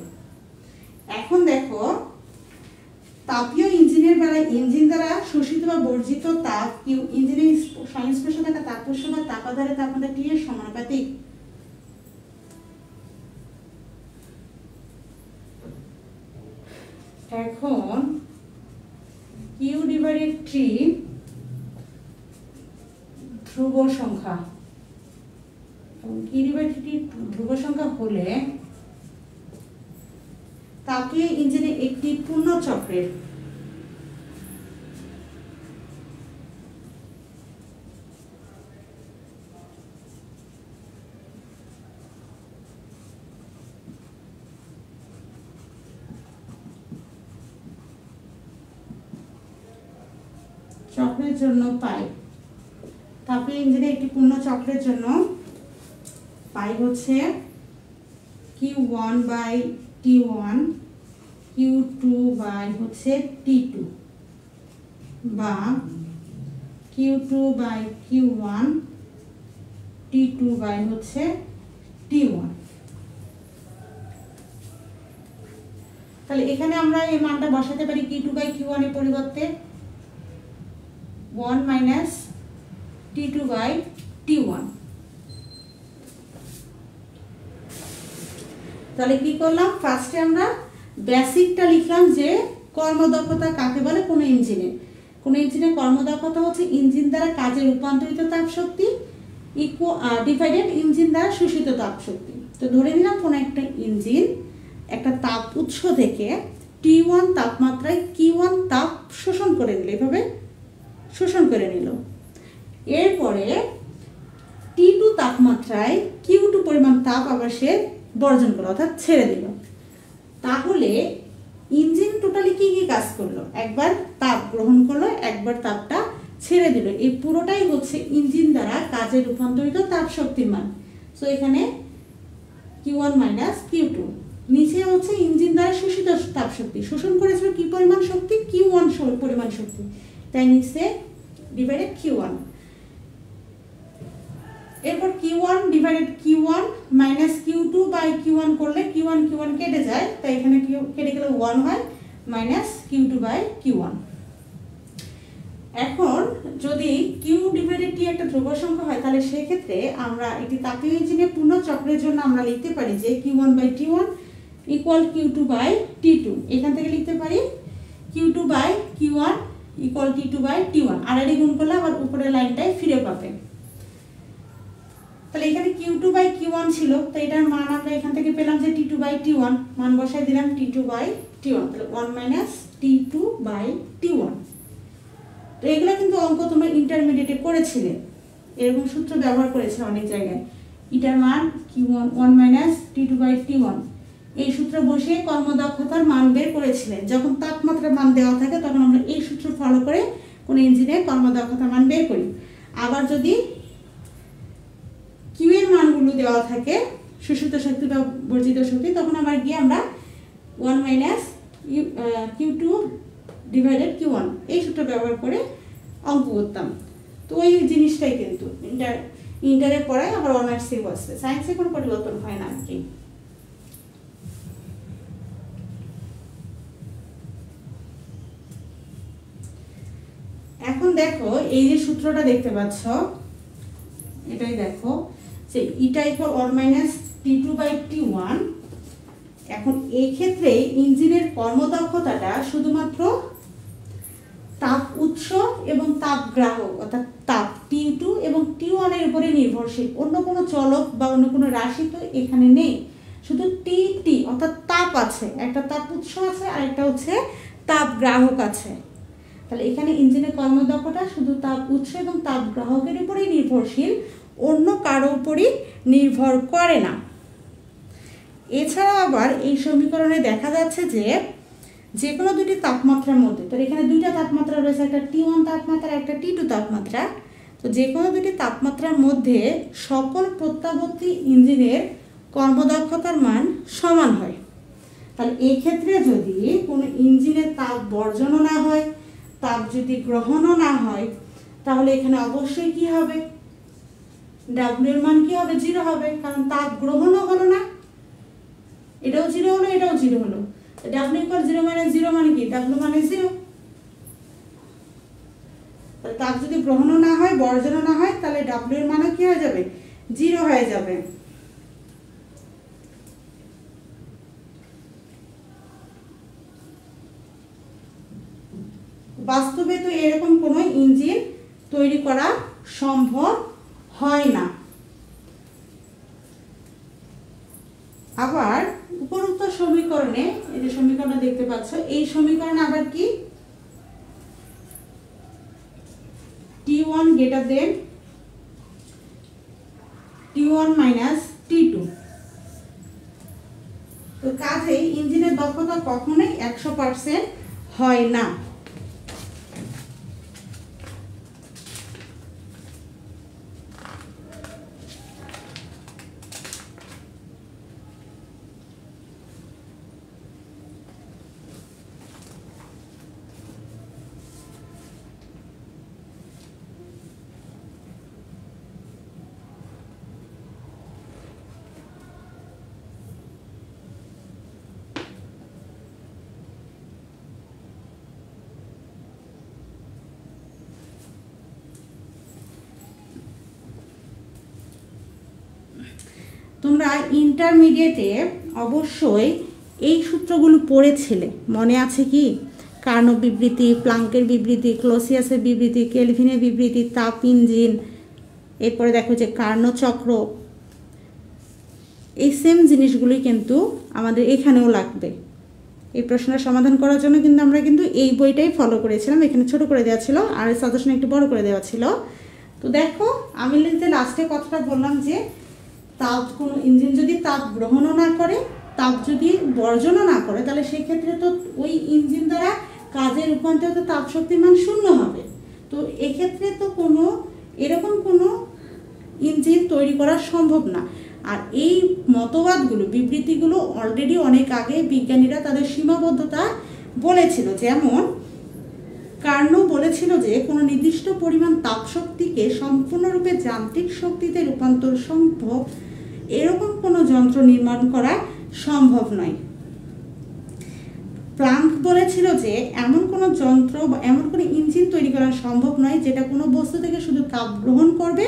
[SPEAKER 1] এখন দেখো তাপীয় ইঞ্জিনের বেলায় ইঞ্জিন দ্বারা শোষিত বা বর্জিত তাপ ইঞ্জিনের সংস্পর্শে থাকা তাপস্য বা তাপাধারে তাপমাত্রা T এর সমানুপাতিক। এখন Q ডিভাইডেড T ধ্রুব সংখ্যা, Q ডিভাইডেড T ধ্রুব সংখ্যা হলে তাপীয় ইঞ্জিনে একটি পূর্ণ চক্রের জন্য পাই, তাপীয় ইঞ্জিনে একটি পূর্ণ চক্রের জন্য পাই হচ্ছে Q1 by T1, Q2 by হচ্ছে T2, বা Q2 by Q1, T2 by হচ্ছে T1। তাহলে এখানে আমরা এই মানটা বসাতে পারি Q2 বাই Q1 এর পরিবর্তে 1 মাইনাস T2 বাই T1। তাহলে কি করলাম? ফার্স্টে আমরা বেসিকটা লিখলাম যে কর্মদক্ষতা কাকে বলে কোন ইঞ্জিনে। কোন ইঞ্জিনের কর্মদক্ষতা হচ্ছে ইঞ্জিন দ্বারা কাজে রূপান্তরিত তাপশক্তি ডিভাইডেড ইঞ্জিন দ্বারা শোষিত তাপশক্তি। তো ধরে নিলাম কোন একটা ইঞ্জিন একটা তাপ উৎস থেকে T1 তাপমাত্রায় Q1 তাপ শোষণ করে নিল, এভাবে শোষণ করে নিল। এরপরে T2 তাপমাত্রায় Q2 পরিমাণ তাপ আবার সে বর্জন করলো, অর্থাৎ ছেড়ে দিল। তাহলে ইঞ্জিন টোটালি কি কি কাজ করলো? একবার তাপ গ্রহণ করলো, একবার তাপটা ছেড়ে দিল। এই পুরোটাই হচ্ছে ইঞ্জিন দ্বারা কাজে রূপান্তরিত তাপ শক্তির মান। সো এখানে Q1 মাইনাস Q2, নিচে হচ্ছে ইঞ্জিন দ্বারা শোষিত তাপ শক্তি, শোষণ করেছিল কি পরিমাণ শক্তি? Q1 পরিমাণ শক্তি, তাই নিচে ডিভাইডেড Q1। এরপর Q1 divided Q1 minus Q2 by Q1 করলে Q1 কেটে যায়, তাই এখানে কেটে গেলে 1 হয় মাইনাস Q2 বাই Q1। এখন যদি Q ডিভাইডেড T একটা ধ্রুব সংখ্যা হয়, তাহলে সেই ক্ষেত্রে আমরা একটি তাপীয় ইঞ্জিনের পূর্ণ চক্রের জন্য আমরা লিখতে পারি যে Q1 by T1 equal Q2 by T2। এখান থেকে লিখতে পারি Q2 by Q1 equal T2 by T1। আর এটি গুণ করলে আবার উপরের লাইনটাই ফিরে পাবে। তাহলে এখানে Q2 বাই Q1 ছিল, তো এটার মান আমরা এখান থেকে পেলাম যে T2 বাই T1, মান বসাই দিলাম T2 বাই T1, তাহলে 1 মাইনাস T2 বাই T1। তো এগুলো কিন্তু অঙ্ক তোমরা ইন্টারমিডিয়েটে করেছিলে, এরকম সূত্র ব্যবহার করেছে অনেক জায়গায়। এটার মান Q1 1 minus T2 by T1, এই সূত্র বসিয়ে কর্মদক্ষতার মান বের করেছিলেন। যখন তাপমাত্রার মান দেওয়া থাকে তখন আমরা এই সূত্র ফলো করে কোন ইঞ্জিনের কর্মদক্ষতার মান বের করি। আবার যদি Q এর মানগুলো দেওয়া থাকে শোষিত শক্তি বা বর্জিত শক্তি, তখন আবার গিয়ে আমরা 1 মাইনাস Q2 ডিভাইডেড Q1 এই সূত্র ব্যবহার করে অঙ্ক করতাম। তো ওই জিনিসটাই কিন্তু ইন্টারে পড়ায় আবার অনার্সে বসছে, সায়েন্সে কোনো পরিবর্তন হয় না আর কি। এখন দেখো এই যে সূত্রটা দেখতে পাচ্ছ, এটাই দেখো যে ইটা equal 1 minus T2 by T1। এখন এই ক্ষেত্রে ইঞ্জিনের কর্মদক্ষতাটা শুধুমাত্র তাপ উৎস এবং তাপ গ্রাহক অর্থাৎ তাপ T2 এবং T1 এর উপরে নির্ভরশীল, অন্য কোনো চলক বা অন্য কোনো রাশি তো এখানে নেই, শুধু TT অর্থাৎ তাপ আছে, একটা তাপ উৎস আছে আর একটা হচ্ছে তাপ গ্রাহক আছে। তাহলে এখানে ইঞ্জিনের কর্মদক্ষতা শুধু তাপ উৎস এবং তাপ গ্রাহকের উপরেই নির্ভরশীল, অন্য কারো উপরই নির্ভর করে না। এছাড়াও আবার এই সমীকরণে দেখা যাচ্ছে যে কোনো দুটি তাপমাত্রার মধ্যে, তো এখানে দুইটা তাপমাত্রা রয়েছে, একটা T1 তাপমাত্রা একটা T2 তাপমাত্রা, তো যে কোনো দুটি তাপমাত্রার মধ্যে সকল প্রত্যাবর্তী ইঞ্জিনের কর্মদক্ষতার মান সমান হয়। তাহলে এই ক্ষেত্রে যদি কোনো ইঞ্জিনের তাপ বর্জনও না হয়, তাপ যদি গ্রহণও না হয়, তাহলে এখানে অবশ্যই কি হবে, W এর মান কি হবে, 0 হবে, কারণ তাপ গ্রহণও হলো না, এটাও 0 হলো এটাও 0 হলো। W ইকুয়াল 0 মানে 0 মানে কি, W মানে 0। তাপ যদি গ্রহণও না হয় বর্জনও না হয় তাহলে W এর মানও কি হয়ে যাবে, 0 হয়ে যাবে। বাস্তবে তো এরকম কোনো ইঞ্জিন তৈরি করা সম্ভব হয় না। আবার উপরোক্ত সমীকরণে, এই যে সমীকরণ দেখতে পাচ্ছ, এই সমীকরণে আবার কি T1 greater than T1 minus T2, তো কাজেই ইঞ্জিনের দক্ষতা কখনোই 100% হয় না। তোমরা ইন্টারমিডিয়েটে অবশ্যই এই সূত্রগুলো পড়েছিলে, মনে আছে কি? কার্নো বিবৃতি, প্লাঙ্কের বিবৃতি, ক্লোসিয়াসের বিবৃতি, কেলভিনের বিবৃতি, তাপ ইঞ্জিন, এরপরে দেখো যে কার্নো চক্র, এই সেম জিনিসগুলি কিন্তু আমাদের এখানেও লাগবে। এই প্রশ্নের সমাধান করার জন্য কিন্তু আমরা কিন্তু এই বইটাই ফলো করেছিলাম, এখানে ছোট করে দেওয়া ছিল আর সাজেশন একটু বড় করে দেওয়া ছিল। তো দেখো আমি লাস্টে কথাটা বললাম যে তাপ, কোনো ইঞ্জিন যদি তাপ গ্রহণও না করে, তাপ যদি বর্জনও না করে, তাহলে সেই ক্ষেত্রে তো ওই ইঞ্জিন দ্বারা কাজের রূপান্তরিত তাপ শক্তির মান 0 হবে। তো এক্ষেত্রে তো কোনো এরকম কোনো ইঞ্জিন তৈরি করা সম্ভব না। আর এই মতবাদগুলো, বিবৃতিগুলো অলরেডি অনেক আগে বিজ্ঞানীরা তাদের সীমাবদ্ধতা বলেছিল। যেমন কার্নো বলেছিল যে কোনো নির্দিষ্ট পরিমাণ তাপশক্তিকে সম্পূর্ণরূপে যান্ত্রিক শক্তিতে রূপান্তর সম্ভব এরকম কোনো যন্ত্র নির্মাণ করা সম্ভব নয়। প্লাঙ্ক বলেছিল যে এমন কোনো যন্ত্র বা এমন কোনো ইঞ্জিন তৈরি করা সম্ভব নয় যেটা কোনো বস্তু থেকে শুধু তাপ গ্রহণ করবে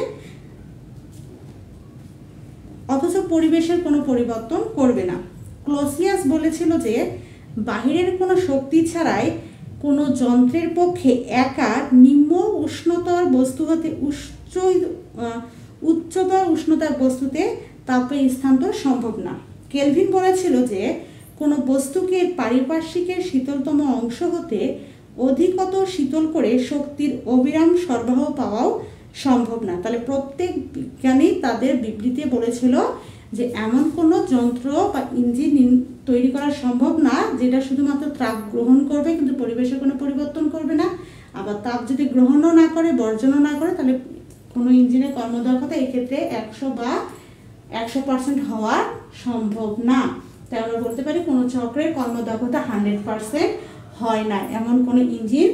[SPEAKER 1] অথচ পরিবেশের কোনো পরিবর্তন করবে না। ক্লোসিয়াস বলেছিল যে বাহিরের কোনো শক্তি ছাড়াই কোনো যন্ত্রের পক্ষে একা নিম্ন উষ্ণতার বস্তু হতে উচ্চতর উষ্ণতার বস্তুতে তাপের স্থানান্তর সম্ভব না। কেলভিন বলেছিল যে কোনো বস্তুকে পারিপার্শ্বিকের শীতলতম অংশ হতে অধিকতর শীতল করে শক্তির অবিরাম সরবরাহ পাওয়াও সম্ভব না। তাহলে প্রত্যেক বিজ্ঞানী তাদের বিবৃতিতে বলেছিল যে এমন কোনো যন্ত্র বা ইঞ্জিন তৈরি করা সম্ভব না যেটা শুধুমাত্র তাপ গ্রহণ করবে কিন্তু পরিবেশের কোনো পরিবর্তন করবে না, আবার তাপ যদি গ্রহণও না করে বর্জনও না করে তাহলে কোনো ইঞ্জিনের কর্মদক্ষতা এক্ষেত্রে 100 বা 100% হওয়া সম্ভব না। তাই আমরা বলতে পারি কোনো চক্রের কর্মদক্ষতা 100% হয় না, এমন কোনো ইঞ্জিন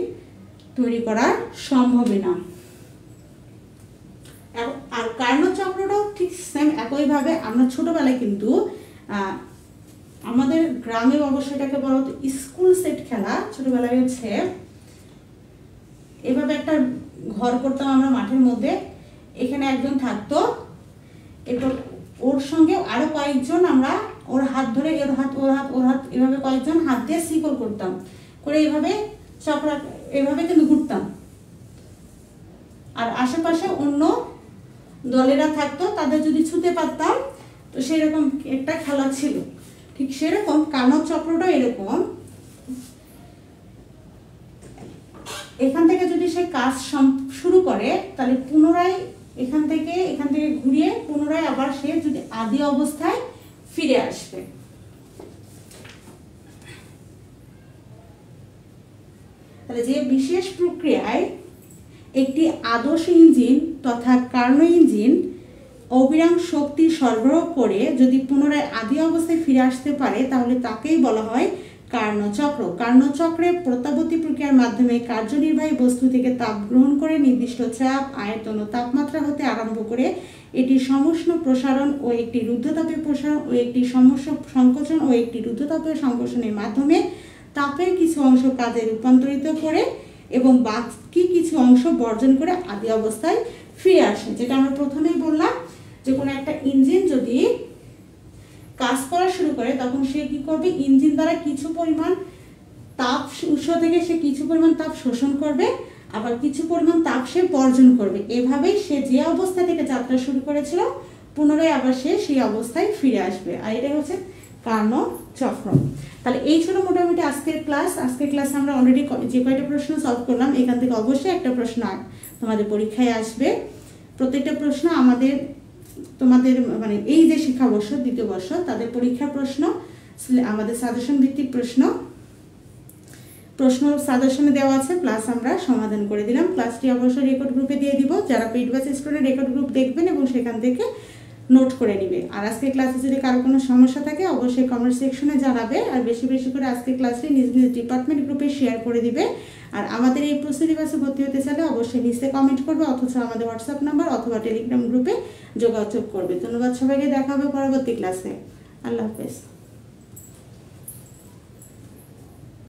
[SPEAKER 1] তৈরি করা সম্ভবই না। আর কার্নোট চক্রটাও ঠিক সেম একইভাবে আমরা ছোটবেলায় কিন্তু আমাদের গ্রামে অবশ্যই এটাকে বলা হতো স্কুল সেট খেলা। ছোটবেলায় হচ্ছে এভাবে একটা ঘর করতাম আমরা মাঠের মধ্যে, এখানে একজন থাকতো, এরপর ওর সঙ্গে আরো কয়েকজন আমরা ওর হাত ধরে ওর হাত ওর হাত ওর হাত এভাবে কয়েকজন হাত দিয়ে শিকল করতাম, করে এইভাবে চক্র এভাবে কিন্তু ঘুরতাম। আর আশেপাশে অন্য দলেরা থাকতো, তাদের যদি ছুতে পারতাম, তো সেরকম একটা খেলা ছিল। ঠিক সেরকম কার্নোট চক্রটা এরকম, এখান থেকে যদি সে কাজ শুরু করে তাহলে পুনরায় এখান থেকে ঘুরিয়ে পুনরায় আবার সে যদি আদি অবস্থায় ফিরে আসবে। তাহলে যে বিশেষ প্রক্রিয়ায় একটি আদর্শ ইঞ্জিন তথা কার্নো ইঞ্জিন অবিরাম শক্তি সরবরাহ করে যদি পুনরায় আদি অবস্থায় ফিরে আসতে পারে তাহলে তাকেই বলা হয় কার্নোট চক্র। কার্নোট চক্রে প্রত্যাবর্তী প্রক্রিয়ার মাধ্যমে কার্যনির্বাহী বস্তু থেকে তাপ গ্রহণ করে নির্দিষ্ট চাপ, আয়তন ও তাপমাত্রা হতে আরম্ভ করে এটি সমষ্ণ প্রসারণ ও একটি রুদ্ধতাপের প্রসারণ ও একটি সমস্য সংকোচন ও একটি রুদ্ধতাপের সংকোচনের মাধ্যমে তাপের কিছু অংশ কাজে রূপান্তরিত করে এবং বাকি কিছু অংশ বর্জন করে আদি অবস্থায় ফিরে আসে। যেটা আমরা প্রথমেই বললাম যে কোনো একটা ইঞ্জিন যদি কাজ করা শুরু করে তখন সে কি করবে, ইঞ্জিন দ্বারা কিছু পরিমাণ তাপ উৎস থেকে সে কিছু পরিমাণ তাপ শোষণ করবে, আবার কিছু পরিমাণ তাপ সে বর্জন করবে। এভাবেই সে যে অবস্থা থেকে যাত্রা শুরু করেছিল পুনরায় আবার সে সেই অবস্থায় ফিরে আসবে। আর এটাই হচ্ছে কার্নোট চক্র। তাহলে এই ছিল মোটামুটি আজকের ক্লাস। আজকের ক্লাসে আমরা অলরেডি যে কয়টা প্রশ্ন সলভ করলাম, এখান থেকে অবশ্যই একটা প্রশ্ন তোমাদের পরীক্ষায় আসবে। প্রত্যেকটা প্রশ্ন তোমাদের মানে এই যে শিক্ষাবর্ষ দ্বিতীয় বর্ষ তাদের পরীক্ষার প্রশ্ন, আমাদের সাজেশন ভিত্তিক প্রশ্ন সাজেশনে দেওয়া আছে, প্লাস আমরা সমাধান করে দিলাম। ক্লাসটি অবশ্যই রেকর্ড গ্রুপে দিয়ে দিব, যারা paid batch student record group দেখবেন এবং সেখান থেকে নোট করে নিবে। আর আজকের ক্লাসে যদি কারো কোনো সমস্যা থাকে অবশ্যই কমেন্ট সেকশনে জানাবে, আর বেশি বেশি করে আজকের ক্লাসটি নিজ নিজ ডিপার্টমেন্ট গ্রুপে শেয়ার করে দিবে। আর আমাদের এই প্রস্তুতি ব্যাচে ভর্তি হতে চাইলে অবশ্যই নিচে কমেন্ট করবে, অথচ আমাদের হোয়াটসঅ্যাপ নাম্বার অথবা টেলিগ্রাম গ্রুপে যোগাযোগ করবে। ধন্যবাদ সবাইকে, দেখা হবে পরবর্তী ক্লাসে। আল্লাহ হাফেজ।